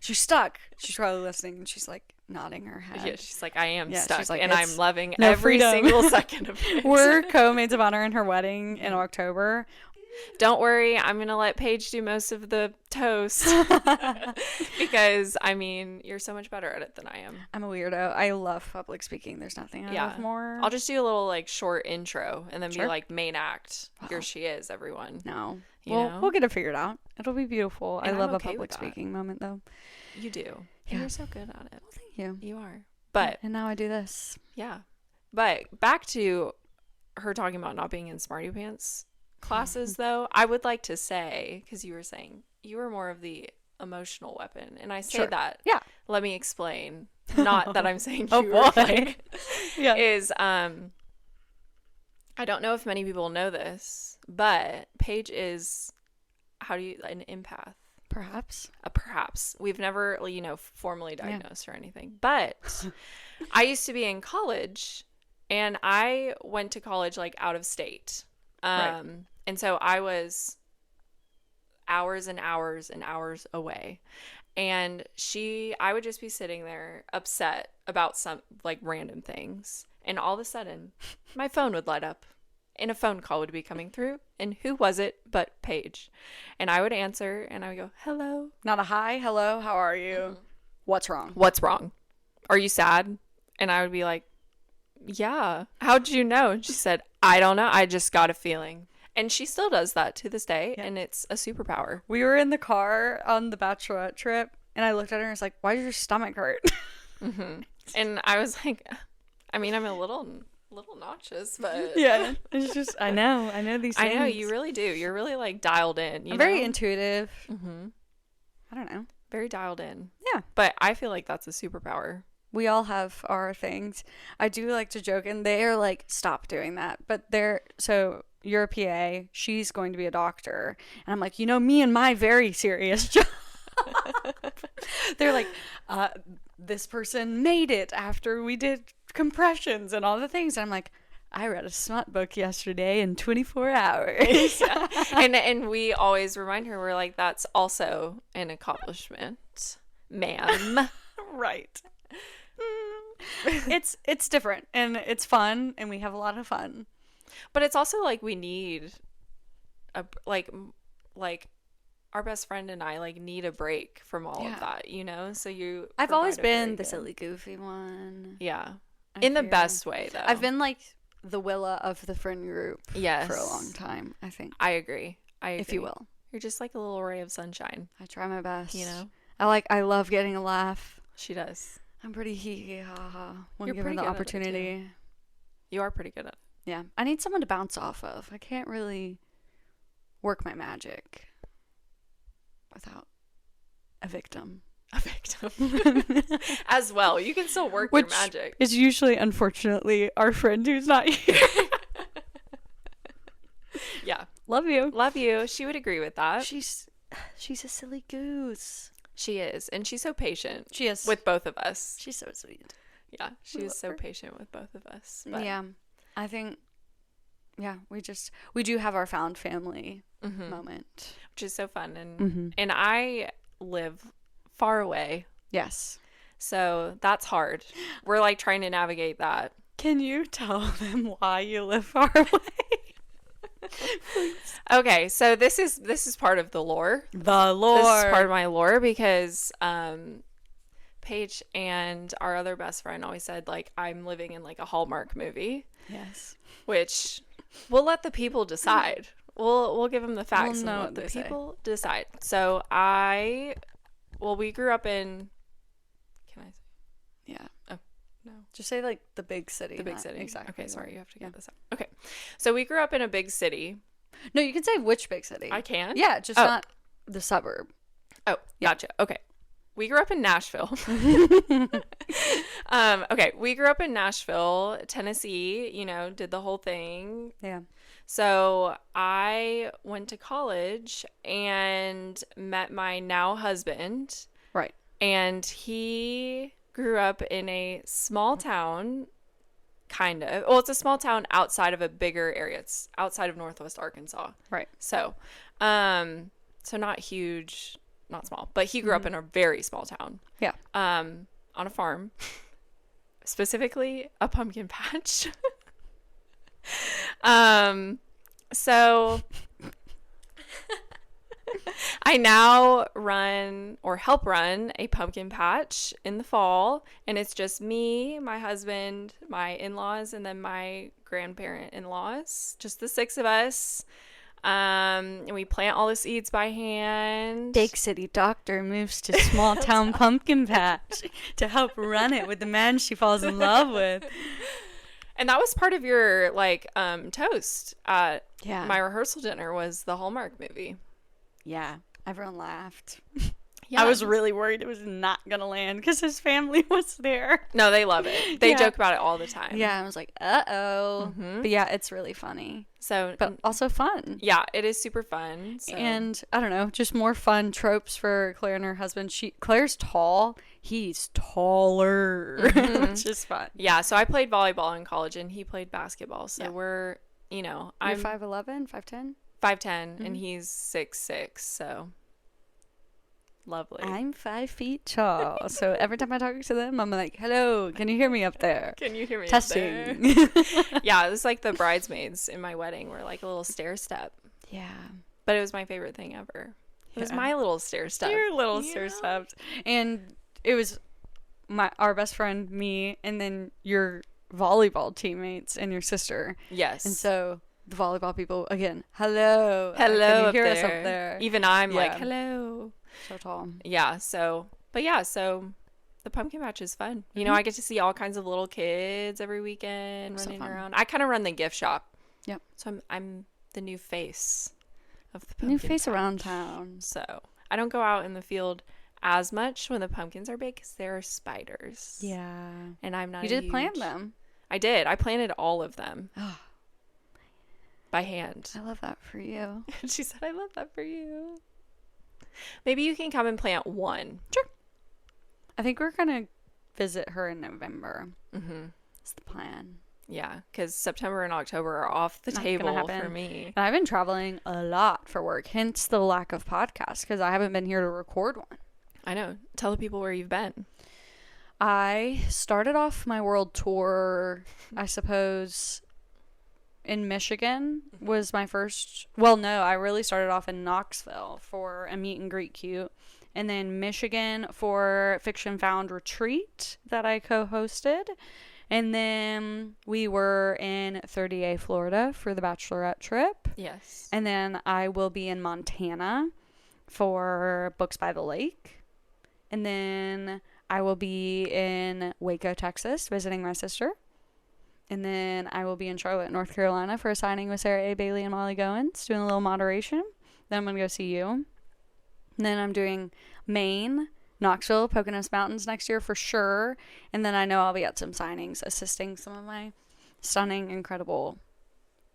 stuck. She's probably listening, and she's like nodding her head. Yeah, she's like, I am stuck, like, and I'm loving no every freedom. single second of it. We're co-maids of honor in her wedding in October. Don't worry, I'm going to let Paige do most of the toast because, I mean, you're so much better at it than I am. I'm a weirdo. I love public speaking. There's nothing I love more. I'll just do a little, like, short intro and then be like, main act. Here she is, everyone. No. We'll get it figured out. It'll be beautiful. And I love a public speaking moment, though. You do. Yeah. And you're so good at it. Well, thank you. You are. But and now I do this. Yeah. But back to her talking about not being in smarty pants classes, though, I would like to say, because you were saying you were more of the emotional weapon, and I say that. Yeah. Let me explain. Not that I'm saying you were like, is I don't know if many people know this, but Paige is an empath. Perhaps. Perhaps. We've never, formally diagnosed or anything. But I used to be in college, and I went to college, like, out of state. And so I was hours and hours and hours away. And I would just be sitting there upset about some, like, random things. And all of a sudden, my phone would light up. And a phone call would be coming through. And who was it but Paige? And I would answer, and I would go, hello. Not a hi, hello, how are you? Mm-hmm. What's wrong? What's wrong? Are you sad? And I would be like, yeah. How'd you know? And she said, I don't know. I just got a feeling. And she still does that to this day, Yeah. and it's a superpower. We were in the car on the bachelorette trip, and I looked at her and was like, why does your stomach hurt? And I was like, I mean, I'm a little nauseous, but Yeah. It's just, I know these things. I know you really do. You're really like dialed in. I'm very intuitive. Mm-hmm. I don't know. Very dialed in. Yeah. But I feel like that's a superpower. We all have our things. I do like to joke, and they are like, stop doing that. But so you're a PA, she's going to be a doctor. And I'm like, me and my very serious job. They're like, this person made it after we did compressions and all the things. And I'm like, I read a smut book yesterday in 24 hours. Yeah. And we always remind her, we're like, that's also an accomplishment, ma'am. Right. It's different, and it's fun, and we have a lot of fun. But it's also like we need like our best friend and I like need a break from all of that, So I've always provide a very been the good- silly goofy one. Yeah. I In the feel. best way though. I've been like the Willa of the friend group Yes. for a long time, I think. I agree. If you will. You're just like a little ray of sunshine. I try my best. I love getting a laugh. She does. I'm pretty hee ha ha when You're given pretty the good at it, opportunity. You are pretty good at it. Yeah. I need someone to bounce off of. I can't really work my magic without a victim. A victim. As well. You can still work your magic. Is usually, unfortunately, our friend who's not here. Yeah. Love you. Love you. She would agree with that. She's a silly goose. She is. And she's so patient. She is. With both of us. She's so sweet. Yeah. She is so patient with both of us. But Yeah. I think, we do have our found family moment. which is so fun. And Mm-hmm. and I live far away. Yes. So that's hard. We're like trying to navigate that. Can you tell them why you live far away? Okay, so this is part of the lore. The lore. This is part of my lore because Paige and our other best friend always said like I'm living in like a Hallmark movie, Yes. which we'll let the people decide. We'll give them the facts know and what let the they say. people decide. So we grew up in. Can I say? Yeah. Oh, no. Just say like the big city. The big not city. Exactly. Okay, sorry, you have to get this out. Okay, so we grew up in a big city. No, you can say which big city. I can. Yeah, just not the suburb. Oh, gotcha. Okay. We grew up in Nashville. Okay, we grew up in Nashville, Tennessee, did the whole thing. Yeah. So I went to college and met my now husband. Right. And he grew up in a small town, kind of. Well, it's a small town outside of a bigger area. It's outside of Northwest Arkansas. Right. So, so not huge, not small, but he grew up in a very small town. Yeah. On a farm, specifically a pumpkin patch. So I now run or help run a pumpkin patch in the fall, and it's just me, my husband, my in-laws, and then my grandparent in-laws, just the 6 of us. And we plant all the seeds by hand. Big city doctor moves to small town pumpkin patch to help run it with the man she falls in love with. And that was part of your toast at Yeah. my rehearsal dinner was the Hallmark movie. Yeah. Everyone laughed. Yeah. I was really worried it was not going to land because his family was there. No, they love it. They Yeah. joke about it all the time. Yeah. I was like, uh-oh. But yeah, it's really funny. So, But also fun. yeah, it is super fun. So. And I don't know, just more fun tropes for Claire and her husband. Claire's tall. He's taller, which is fun. Yeah, so I played volleyball in college and he played basketball. So Yeah. we're, You're I'm 5'11", 5'10"? 5'10" and he's 6'6", so lovely. I'm 5 feet tall. So every time I talk to them, I'm like, hello, can you hear me up there? Can you hear me? Testing. Yeah, it was like the bridesmaids in my wedding were like a little stair step. Yeah. But it was my favorite thing ever. It was Yeah. my little stair step. Your little You stair know? steps. And it was our best friend, me, and then your volleyball teammates and your sister. Yes. And so the volleyball people again. Hello. Hello Can you up hear us there. up there? Even I'm like, Yeah. hello. So tall. Yeah. So the pumpkin patch is fun. You know, I get to see all kinds of little kids every weekend So running fun. around. I kind of run the gift shop. Yep. So I'm the new face of the pumpkin New face patch. around town. So I don't go out in the field as much when the pumpkins are big because there are spiders. Yeah. And I'm not You did plant them. I did. I planted all of them Oh, by hand. I love that for you. She said, I love that for you. Maybe you can come and plant one. Sure. I think we're going to visit her in November. Mm-hmm. That's the plan. Yeah, because September and October are off the Not table gonna happen. for me. And I've been traveling a lot for work, hence the lack of podcasts, because I haven't been here to record one. I know. Tell the people where you've been. I started off my world tour, I suppose, in Michigan was my first. Well, no, I really started off in Knoxville for a meet and greet cute. And then Michigan for Fiction Found Retreat that I co-hosted. And then we were in 30A, Florida for the bachelorette trip. Yes. And then I will be in Montana for Books by the Lake. And then I will be in Waco, Texas, visiting my sister. And then I will be in Charlotte, North Carolina for a signing with Sarah A. Bailey and Molly Goins, doing a little moderation. Then I'm going to go see you. And then I'm doing Maine, Knoxville, Poconos Mountains next year for sure. And then I know I'll be at some signings assisting some of my stunning, incredible,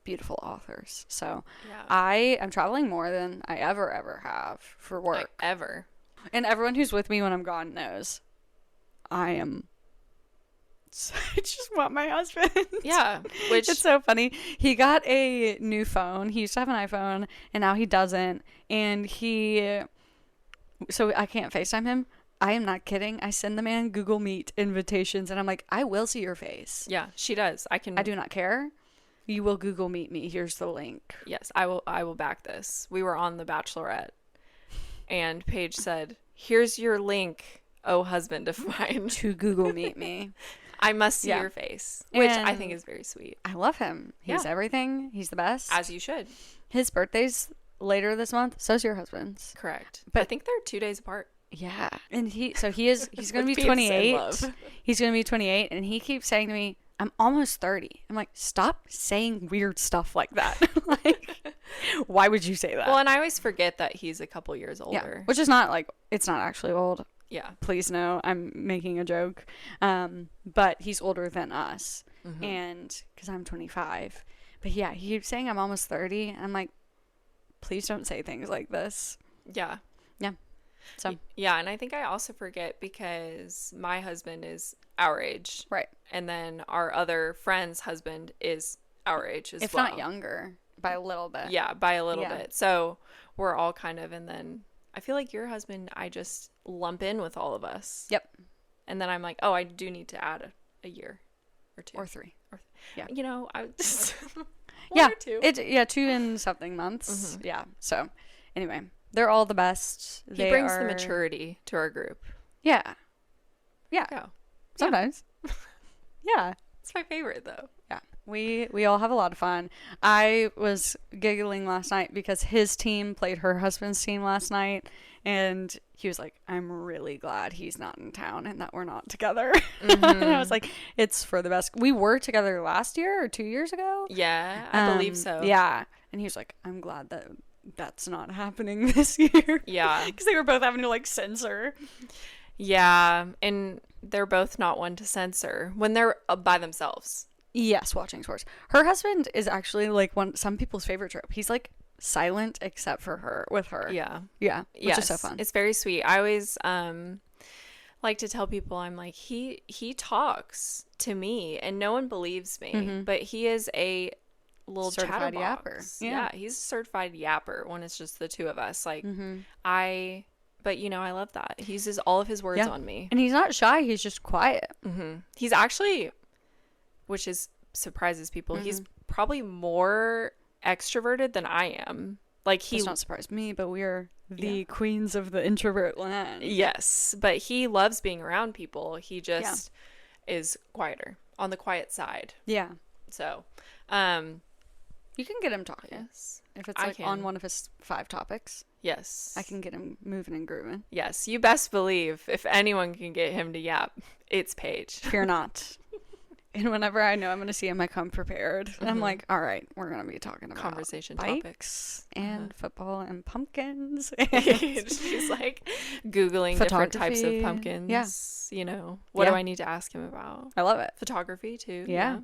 beautiful authors. So Yeah. I am traveling more than I ever have for work. Like ever. And everyone who's with me when I'm gone knows I just want my husband. Yeah. Which It's so funny. He got a new phone. He used to have an iPhone and now he doesn't. And so I can't FaceTime him. I am not kidding. I send the man Google Meet invitations and I'm like, I will see your face. yeah, she does. I do not care. You will Google Meet me. Here's the link. Yes, I will back this. We were on The Bachelorette and Paige said, "Here's your link, oh husband of mine." To Google Meet me. I must see Yeah. your face, which I And- think is very sweet. I love him. He's Yeah. everything. He's the best. As you should. His birthday's later this month. So's your husband's. Correct. But- I think they're 2 days apart. Yeah. And he's going to be With peace and 28. love. He's going to be 28 and he keeps saying to me, I'm almost 30. I'm like, stop saying weird stuff like that. Like, why would you say that? Well, and I always forget that he's a couple years yeah. older. Which is not like, it's not actually old. Yeah. Please no, I'm making a joke. But he's older than us. Mhm. And because I'm 25. But yeah, he keeps saying I'm almost 30. And I'm like, please don't say things like this. Yeah. So, Yeah, and I think I also forget because my husband is our age. right. And then our other friend's husband is our age as If well. not younger, by a little bit. Yeah, by a little Yeah. bit. So we're all kind of, and then I feel like your husband, I just lump in with all of us. Yep. And then I'm like, oh, I do need to add a year or two. Or 3. Yeah. You know, I just. one Yeah. or two. 2 and something months. Mhm. Yeah. So, anyway, they're all the best. He brings the maturity to our group. Yeah. Yeah. Yeah. Sometimes. Yeah. It's my favorite, though. Yeah. We all have a lot of fun. I was giggling last night because his team played her husband's team last night. And he was like, I'm really glad he's not in town and that we're not together. And I was like, it's for the best. We were together last year or 2 years ago. Yeah, I believe so. Yeah. And he was like, I'm glad that that's not happening this year. Yeah. Because they were both having to like censor. Yeah. And they're both not one to censor when they're by themselves. Yes, watching sports. Her husband is actually like some people's favorite trope. He's like silent except for her, with her. Yeah. Yeah. Which Yes, is so fun. It's very sweet. I always like to tell people, I'm like, he talks to me and no one believes me, but he is a little Certified chatterbox. yapper. Yeah. He's a certified yapper when it's just the two of us. Like but you know, I love that. He uses all of his words Yeah. on me. And he's not shy. He's just quiet. He's actually, which is surprises people, he's probably more extroverted than I am. Like he Does not surprise me, but we're the queens of the introvert land. Yes, but he loves being around people. He just is quieter, on the quiet side. Yeah. So, You can get him talking. Yes. If it's I like can. on one of his 5 topics, Yes. I can get him moving and grooving. Yes, you best believe if anyone can get him to yap, it's Paige. Fear not. And whenever I know I'm going to see him, I come prepared. And I'm like, all right, we're going to be talking about Conversation bikes topics. and football and pumpkins. She's like Googling different types of Photography. pumpkins. Yeah. You know, what do I need to ask him about? I love it. Photography too. Yeah.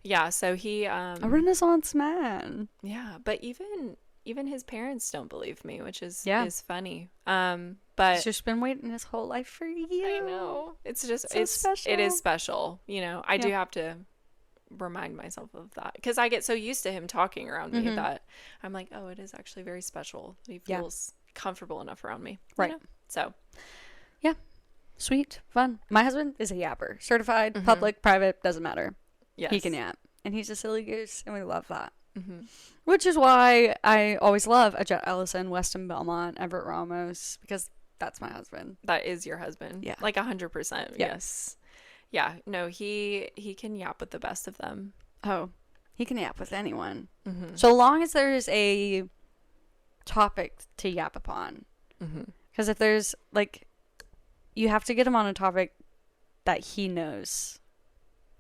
Yeah, so he A Renaissance man. yeah, but even his parents don't believe me, which is funny. He's But just been waiting his whole life for you. I know. It's just So special. it is special. You know, I do have to remind myself of that because I get so used to him talking around me that I'm like, oh, it is actually very special. He feels comfortable enough around me. Right. You know? So Yeah. Sweet. Fun. My husband is a yapper. Certified, public, private, doesn't matter. yes. He can yap. And he's a silly goose, and we love that. Mm-hmm. Which is why I always love a Jet Ellison, Weston Belmont, Everett Ramos, because that's my husband. That is your husband. Yeah. Like 100%. Yeah. Yes. Yeah. No, he can yap with the best of them. Oh, he can yap with anyone. Mm-hmm. So long as there's a topic to yap upon. Because if there's, like, you have to get him on a topic that he knows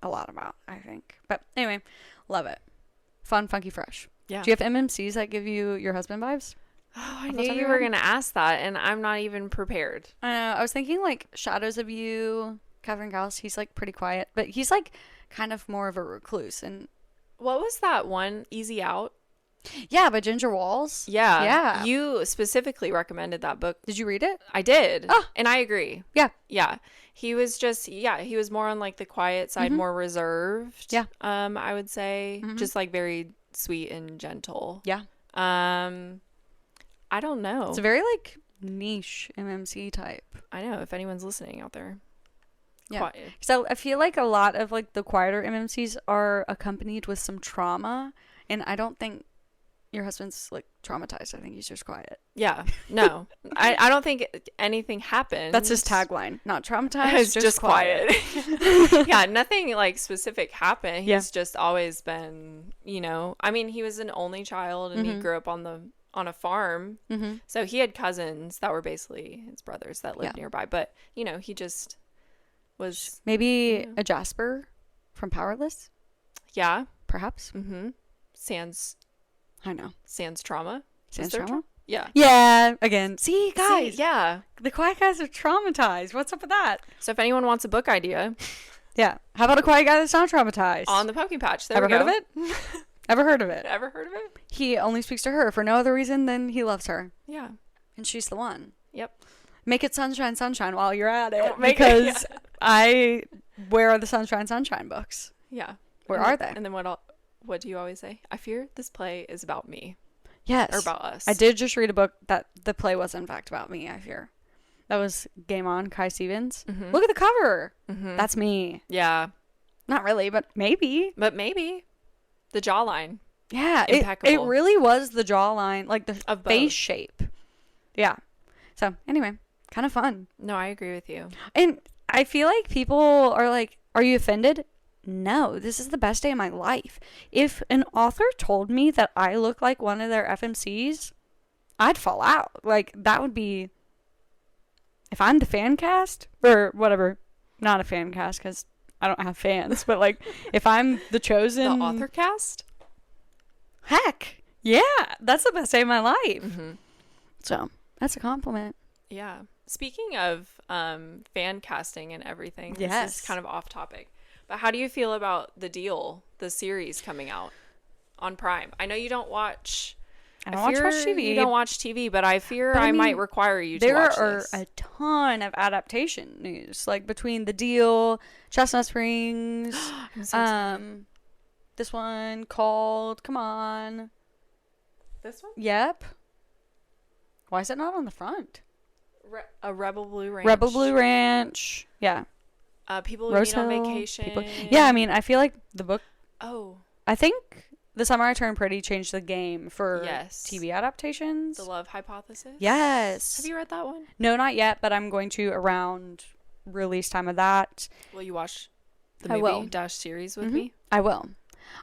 a lot about, I think. But anyway, love it. Fun, funky, fresh. Yeah. Do you have MMCs that give you your husband vibes? Oh, I Off the knew top of you your were head? going to ask that, and I'm not even prepared. I know. I was thinking, like, Shadows of You, Kevin Gauss. He's, like, pretty quiet. But he's, like, kind of more of a recluse. And What was that one? Easy Out? yeah, by Ginger Walls. Yeah. Yeah. You specifically recommended that book. Did you read it? I did. Oh. And I agree. Yeah. Yeah. He was just, he was more on like the quiet side, more reserved. Yeah. I would say just like very sweet and gentle. Yeah. I don't know. It's a very, like, niche MMC type. I know if anyone's listening out there. Yeah. Quiet. So I feel like a lot of, like, the quieter MMCs are accompanied with some trauma. And I don't think your husband's, like, traumatized. I think he's just quiet. Yeah. No. I don't think anything happened. That's his tagline. Not traumatized, It's just quiet. Yeah, nothing like specific happened. He's just always been, you know, I mean, he was an only child and he grew up on a farm. So he had cousins that were basically his brothers that lived nearby. But, you know, he just was. Maybe a Jasper from Powerless, Yeah. perhaps. Sans I know. trauma. Sans Is there trauma? Yeah. Yeah. Again. See, guys. See, yeah. The quiet guys are traumatized. What's up with that? So if anyone wants a book idea Yeah. How about a quiet guy that's not traumatized? on the Pumpkin Patch, there Ever we go. heard of it? Ever heard of it? Ever heard of it? He only speaks to her for no other reason than he loves her. Yeah. And she's the one. Yep. Make it sunshine, sunshine while you're at it. Make it- Because where are the sunshine books? Yeah. Where And are then- they? And then what do you always say? I fear this play is about me Yes. or about us. I did just read a book that the play was in fact about me, I fear. That was Game On, Kai Stevens. Look at the cover. That's me. Yeah. Not really, but maybe. But maybe the jawline. Yeah. It Impeccable. really was the jawline, like the Of face both. shape. Yeah. So anyway, kind of fun. No, I agree with you. And I feel like people are like, are you offended? No, this is the best day of my life. If an author told me that I look like one of their FMCs, I'd fall out. Like, that would be, if I'm the fan cast, or whatever, not a fan cast because I don't have fans, but like, if I'm the chosen. The author cast? Heck, yeah, that's the best day of my life. So, that's a compliment. Yeah. Speaking of fan casting and everything, this Yes. is kind of off topic. But how do you feel about The Deal, the series coming out on Prime? I know you don't watch. I don't watch TV. You don't watch TV, but I fear But I I might mean, require you to There watch are this. a ton of adaptation news, like between The Deal, Chestnut Springs, I'm so excited. this one called, come on. This one? Yep. Why is it not on the front? A Rebel Blue Ranch. Rebel Blue Ranch. Yeah. People Rose Meet on Hill, Vacation. Yeah, I mean, I feel like the book, Oh, I think The Summer I Turned Pretty changed the game for Yes. TV adaptations. The Love Hypothesis. Yes. Have you read that one? No, not yet, but I'm going to around release time of that. Will you watch the I movie will. dash series with me? I will.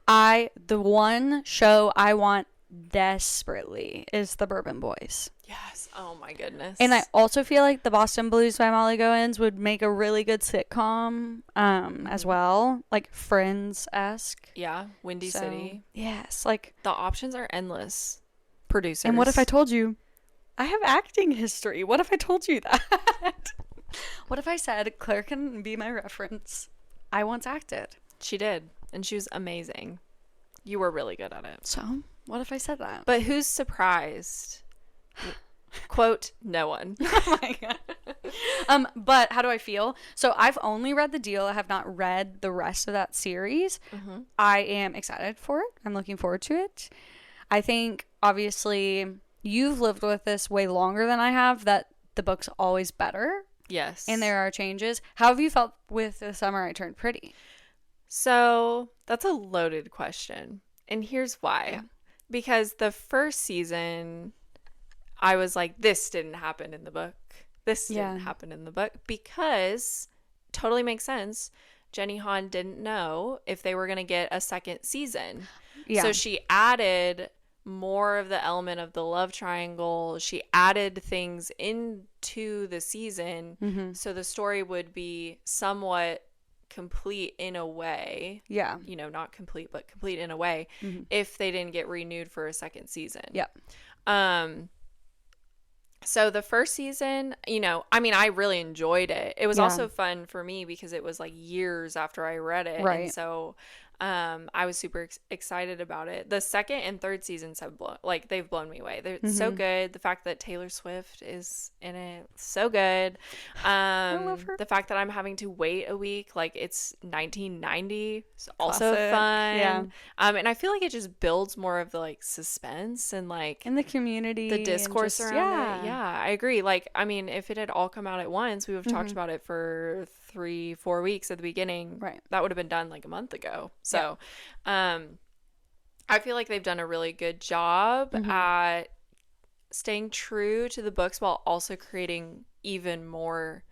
The one show I want desperately is The Bourbon Boys. Yes. Oh my goodness. And I also feel like The Boston Blues by Molly Goins would make a really good sitcom as well, like Friends-esque. Yeah, Windy City. Yes, like the options are endless. Producers. And what if I told you I have acting history? What if I told you that? What if I said Claire can be my reference? I once acted. She did, and she was amazing. You were really good at it. So, what if I said that? But who's surprised? Quote, no one. Oh my god. But how do I feel? So I've only read The Deal. I have not read the rest of that series. Mm-hmm. I am excited for it. I'm looking forward to it. I think, obviously, you've lived with this way longer than I have, that the book's always better. Yes. And there are changes. How have you felt with The Summer I Turned Pretty? So, that's a loaded question. And here's why. Yeah. Because the first season, I was like, this didn't happen in the book. This didn't happen in the book. Because, totally makes sense, Jenny Han didn't know if they were going to get a second season. Yeah. So she added more of the element of the love triangle. She added things into the season. Mm-hmm. So the story would be somewhat complete in a way. Yeah. You know, not complete, but complete in a way, mm-hmm. if they didn't get renewed for a second season. Yep. So the first season, you know, I mean, I really enjoyed it. It was also fun for me because it was like years after I read it. Right. And so I was super excited about it. The second and third seasons have they've blown me away. They're so good. The fact that Taylor Swift is in it, so good. I love her. The fact that I'm having to wait a week, like it's 1990, is also fun. Yeah. And I feel like it just builds more of the like suspense and like in the community, the discourse around it. Yeah, I agree. Like, I mean, if it had all come out at once, we would have talked about it for 3-4 weeks at the beginning. Right. That would have been done like a month ago. So, I feel like they've done a really good job at staying true to the books while also creating even more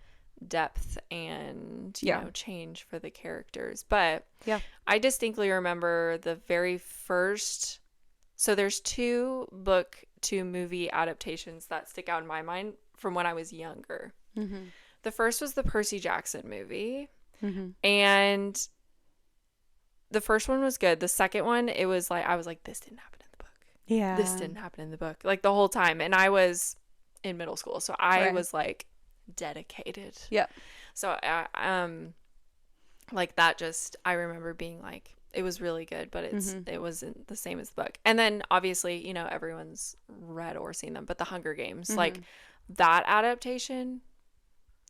depth and, you know, change for the characters. But I distinctly remember the very first, so there's 2 book to movie adaptations that stick out in my mind from when I was younger. Mm-hmm. The first was the Percy Jackson movie. Mm-hmm. And the first one was good. The second one, it was like, I was like, this didn't happen in the book. Yeah. This didn't happen in the book. Like the whole time. And I was in middle school. So I was like dedicated. Yeah. So, like that just, I remember being like, it was really good, but it wasn't the same as the book. And then obviously, you know, everyone's read or seen them, but the Hunger Games, like that adaptation,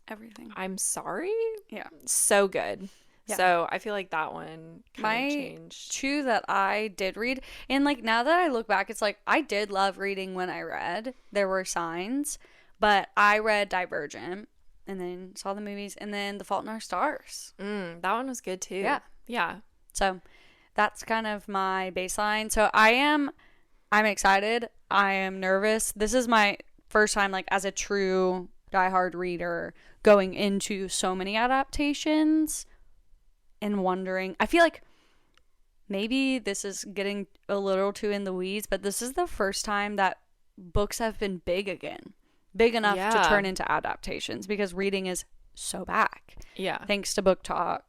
everything. I'm sorry. Yeah. So good. Yeah. So I feel like that one kind of changed. 2 that I did read, and like now that I look back, it's like I did love reading when I read. There were signs, but I read Divergent and then saw the movies and then The Fault in Our Stars. That one was good too. Yeah. Yeah. So that's kind of my baseline. So I'm excited. I am nervous. This is my first time like as a true diehard reader going into so many adaptations and wondering, I feel like maybe this is getting a little too in the weeds, but this is the first time that books have been big again, big enough to turn into adaptations, because reading is so back. Yeah. Thanks to BookTok.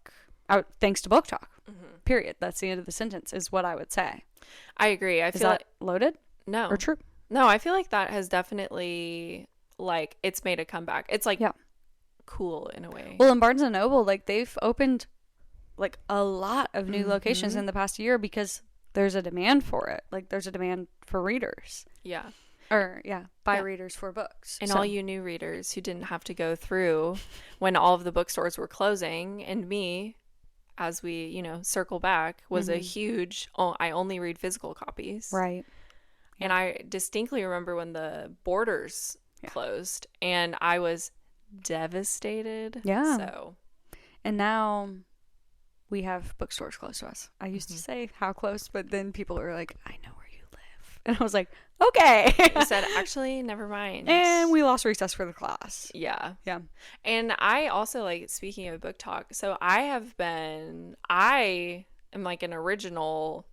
Period. That's the end of the sentence is what I would say. I agree. I is feel that loaded? No. Or true? No, I feel like that has definitely, like, it's made a comeback. It's like cool in a way. Well, in Barnes and Noble, like they've opened like a lot of new locations in the past year because there's a demand for it. Like there's a demand for readers. Yeah. Or by readers for books. And all you new readers who didn't have to go through when all of the bookstores were closing, and me, as we, you know, circle back, was a huge, I only read physical copies. Right. And I distinctly remember when the Borders closed and I was devastated. Yeah. So. And now we have bookstores close to us. I used to say how close, but then people were like, I know where you live. And I was like, okay. You said, actually, never mind. And we lost recess for the class. Yeah. Yeah. And I also, like, speaking of BookTok, so I am like an original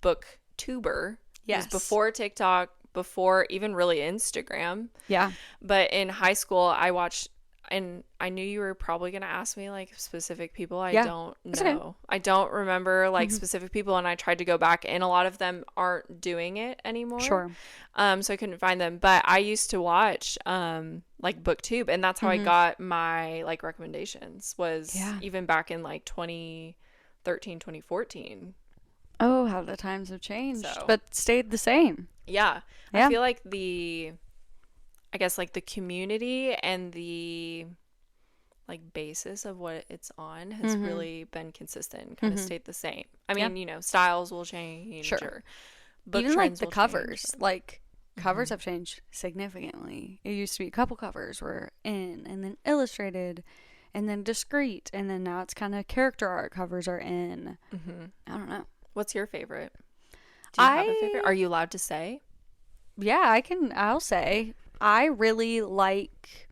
booktuber. Yes. It was before TikTok, before even really Instagram. Yeah. But in high school, I watched, and I knew you were probably going to ask me like specific people. I don't know. Okay. I don't remember like specific people, and I tried to go back, and a lot of them aren't doing it anymore. Sure. So I couldn't find them. But I used to watch like BookTube, and that's how I got my like recommendations, was even back in like 2013, 2014. Oh, how the times have changed, So. but stayed the same. Yeah. Yeah. I feel like I guess like the community and the like basis of what it's on has really been consistent and kind of stayed the same. I mean, you know, styles will change. Sure. Or book Even like trends the will covers, change, like covers have changed significantly. It used to be a couple covers were in, and then illustrated, and then discreet, and then now it's kind of character art covers are in. I don't know. What's your favorite? Do you have a favorite? Are you allowed to say? Yeah, I'll say I really like,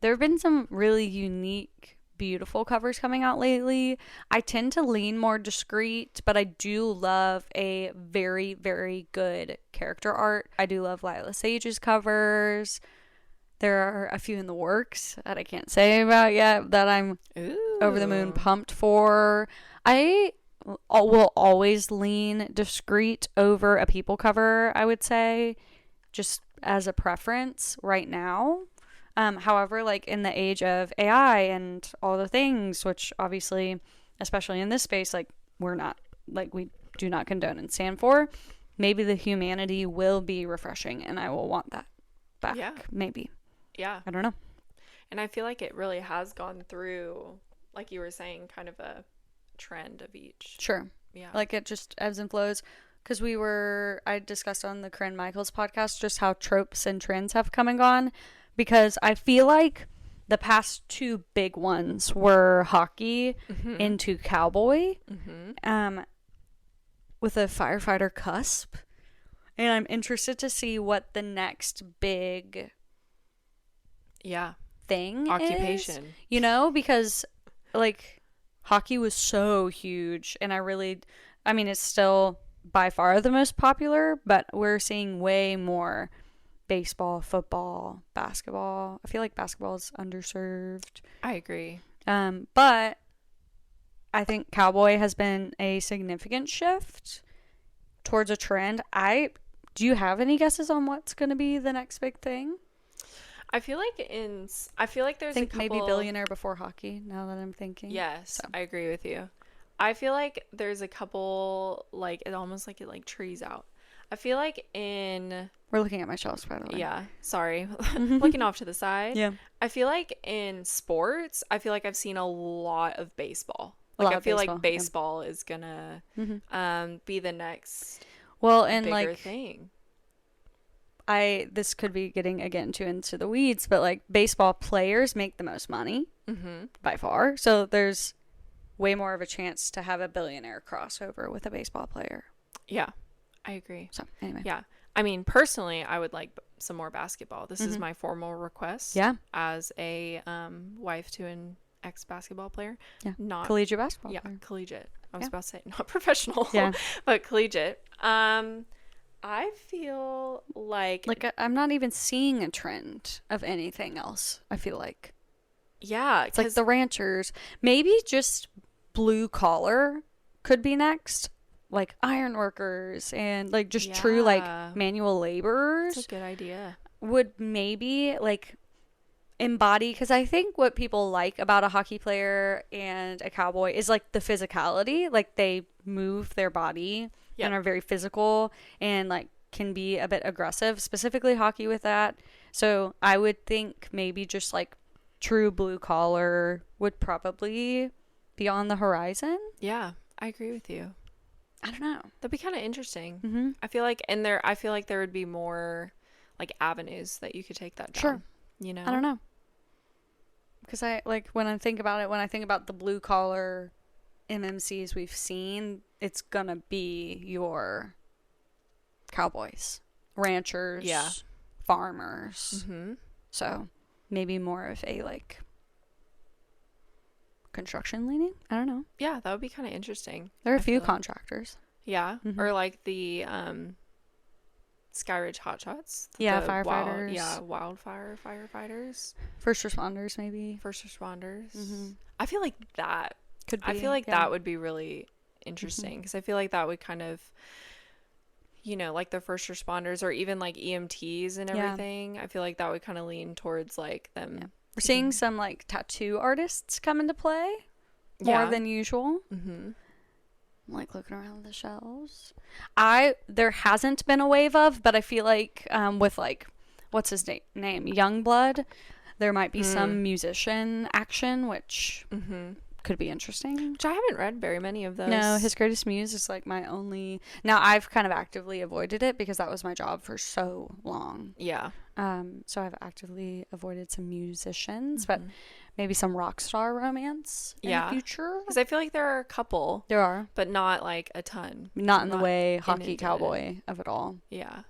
there have been some really unique, beautiful covers coming out lately. I tend to lean more discreet, but I do love a very, very good character art. I do love Lila Sage's covers. There are a few in the works that I can't say about yet that I'm over the moon pumped for. I will always lean discreet over a people cover, I would say, just as a preference right now. However, like in the age of AI and all the things, which obviously, especially in this space, like we're not, like we do not condone and stand for, maybe the humanity will be refreshing and I will want that back. Yeah. Maybe. Yeah. I don't know. And I feel like it really has gone through, like you were saying, kind of a trend of each. Sure. Yeah. Like it just ebbs and flows. Because I discussed on the Corinne Michaels podcast just how tropes and trends have come and gone. Because I feel like the past two big ones were hockey into cowboy, with a firefighter cusp. And I'm interested to see what the next big thing occupation is, you know, because like hockey was so huge, and I mean it's still by far the most popular, but we're seeing way more baseball, football, basketball. I feel like basketball is underserved. I agree. But I think cowboy has been a significant shift towards a trend. Do you have any guesses on what's going to be the next big thing? I feel like there's a couple, maybe billionaire before hockey, now that I'm thinking. Yes, So. I agree with you. I feel like there's a couple, like it almost like it like trees out. I feel like We're looking at my shelves, by the way. Yeah, sorry. Looking off to the side. Yeah. I feel like in sports, I feel like I've seen a lot of baseball. Like I feel like baseball is gonna be the next and bigger like thing. This could be getting again too into the weeds, but like baseball players make the most money by far. So there's way more of a chance to have a billionaire crossover with a baseball player. Yeah, I agree. So anyway. Yeah. I mean, personally, I would like some more basketball. This is my formal request. Yeah. As a wife to an ex-basketball player. Yeah. Not collegiate basketball. Yeah, player. Collegiate. I was about to say not professional. Yeah. But collegiate. I feel like I'm not even seeing a trend of anything else. I feel like. Yeah, it's like the ranchers. Maybe just blue collar could be next. Like iron workers and like just true like manual laborers. That's a good idea. Would maybe like embody, because I think what people like about a hockey player and a cowboy is like the physicality. Like they move their body and are very physical and like can be a bit aggressive, specifically hockey with that. So I would think maybe just like true blue collar would probably be on the horizon. Yeah, I agree with you. I don't know. That'd be kind of interesting. I feel like there would be more like avenues that you could take that down. Sure. You know? I don't know. Because I like when I think about the blue collar MMCs we've seen, it's gonna be your cowboys, ranchers, farmers. So maybe more of a like construction leaning. I don't know. Yeah, that would be kind of interesting. There are a I few feel like. contractors. Yeah, Mhm. or like the Skyridge Hotshots. Yeah, The firefighters. wildfire firefighters, First responders, maybe. first responders. Mhm. I feel like that. Could be. I feel like yeah. that would be really interesting because I feel like that would kind of, like the first responders or even like EMTs and Yeah. everything. I feel like that would kind of lean towards like them. Yeah. We're seeing some like tattoo artists come into play more than usual. Mm-hmm. I'm like looking around the shelves. There hasn't been a wave of, but I feel like with like what's his name, Youngblood, there might be some musician action, which could be interesting. Which I haven't read very many of those. No, His Greatest Muse is like my only. Now I've kind of actively avoided it because that was my job for so long. Yeah. So I've actively avoided some musicians, but maybe some rock star romance in the future. Because I feel like there are a couple. There are, but not like a ton. not in the way hockey inundated. cowboy of it all. Yeah,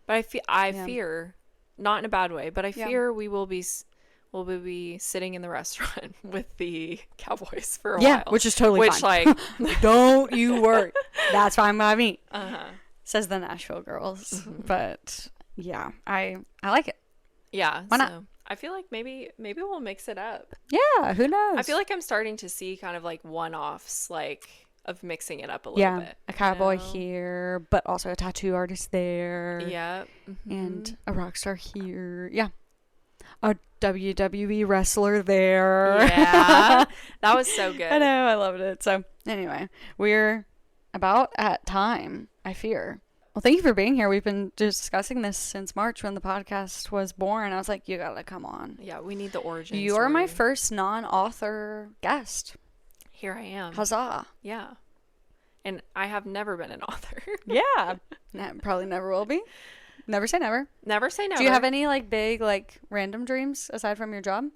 but I fear, not in a bad way, but I fear we will be sitting in the restaurant with the cowboys for a while. Which is totally fine. Like don't you worry, that's fine by me. Says the Nashville girls. But yeah, I like it. Yeah, why not? I feel like maybe we'll mix it up. Yeah, who knows? I feel like I'm starting to see kind of like one-offs, like of mixing it up a little bit. A cowboy here, but also a tattoo artist there. Yeah. And a rock star here. Yeah. A WWE wrestler there. Yeah. That was so good. I know, I loved it. So anyway, we're about at time, I fear. Well, thank you for being here. We've been discussing this since March when the podcast was born. I was like, you gotta come on. Yeah, we need the origin You are my first non-author guest. Here I am. Huzzah. Yeah. And I have never been an author. Yeah. Probably never will be. Never say never. Never say never. Do you have any like big like random dreams aside from your job?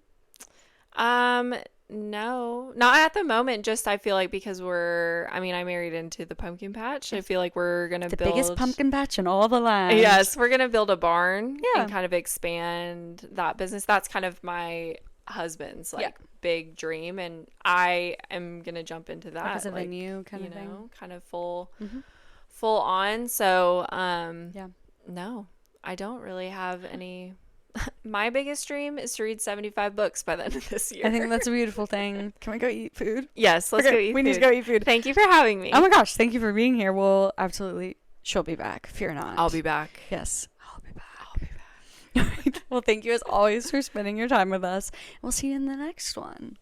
No, not at the moment. Just I feel like because I married into the pumpkin patch. I feel like we're going to build the biggest pumpkin patch in all the land. Yes, we're going to build a barn Yeah. and kind of expand that business. That's kind of my husband's big dream, and I am going to jump into that. Like as a venue kind of thing. Kind of full on. So, yeah. No, I don't really have any. My biggest dream is to read 75 books by the end of this year. I think that's a beautiful thing. Can we go eat food? Yes, let's go eat food. We need to go eat food. Thank you for having me. Oh my gosh, thank you for being here. We'll absolutely, she'll be back. Fear not. I'll be back. Yes, I'll be back. Well, thank you as always for spending your time with us. We'll see you in the next one.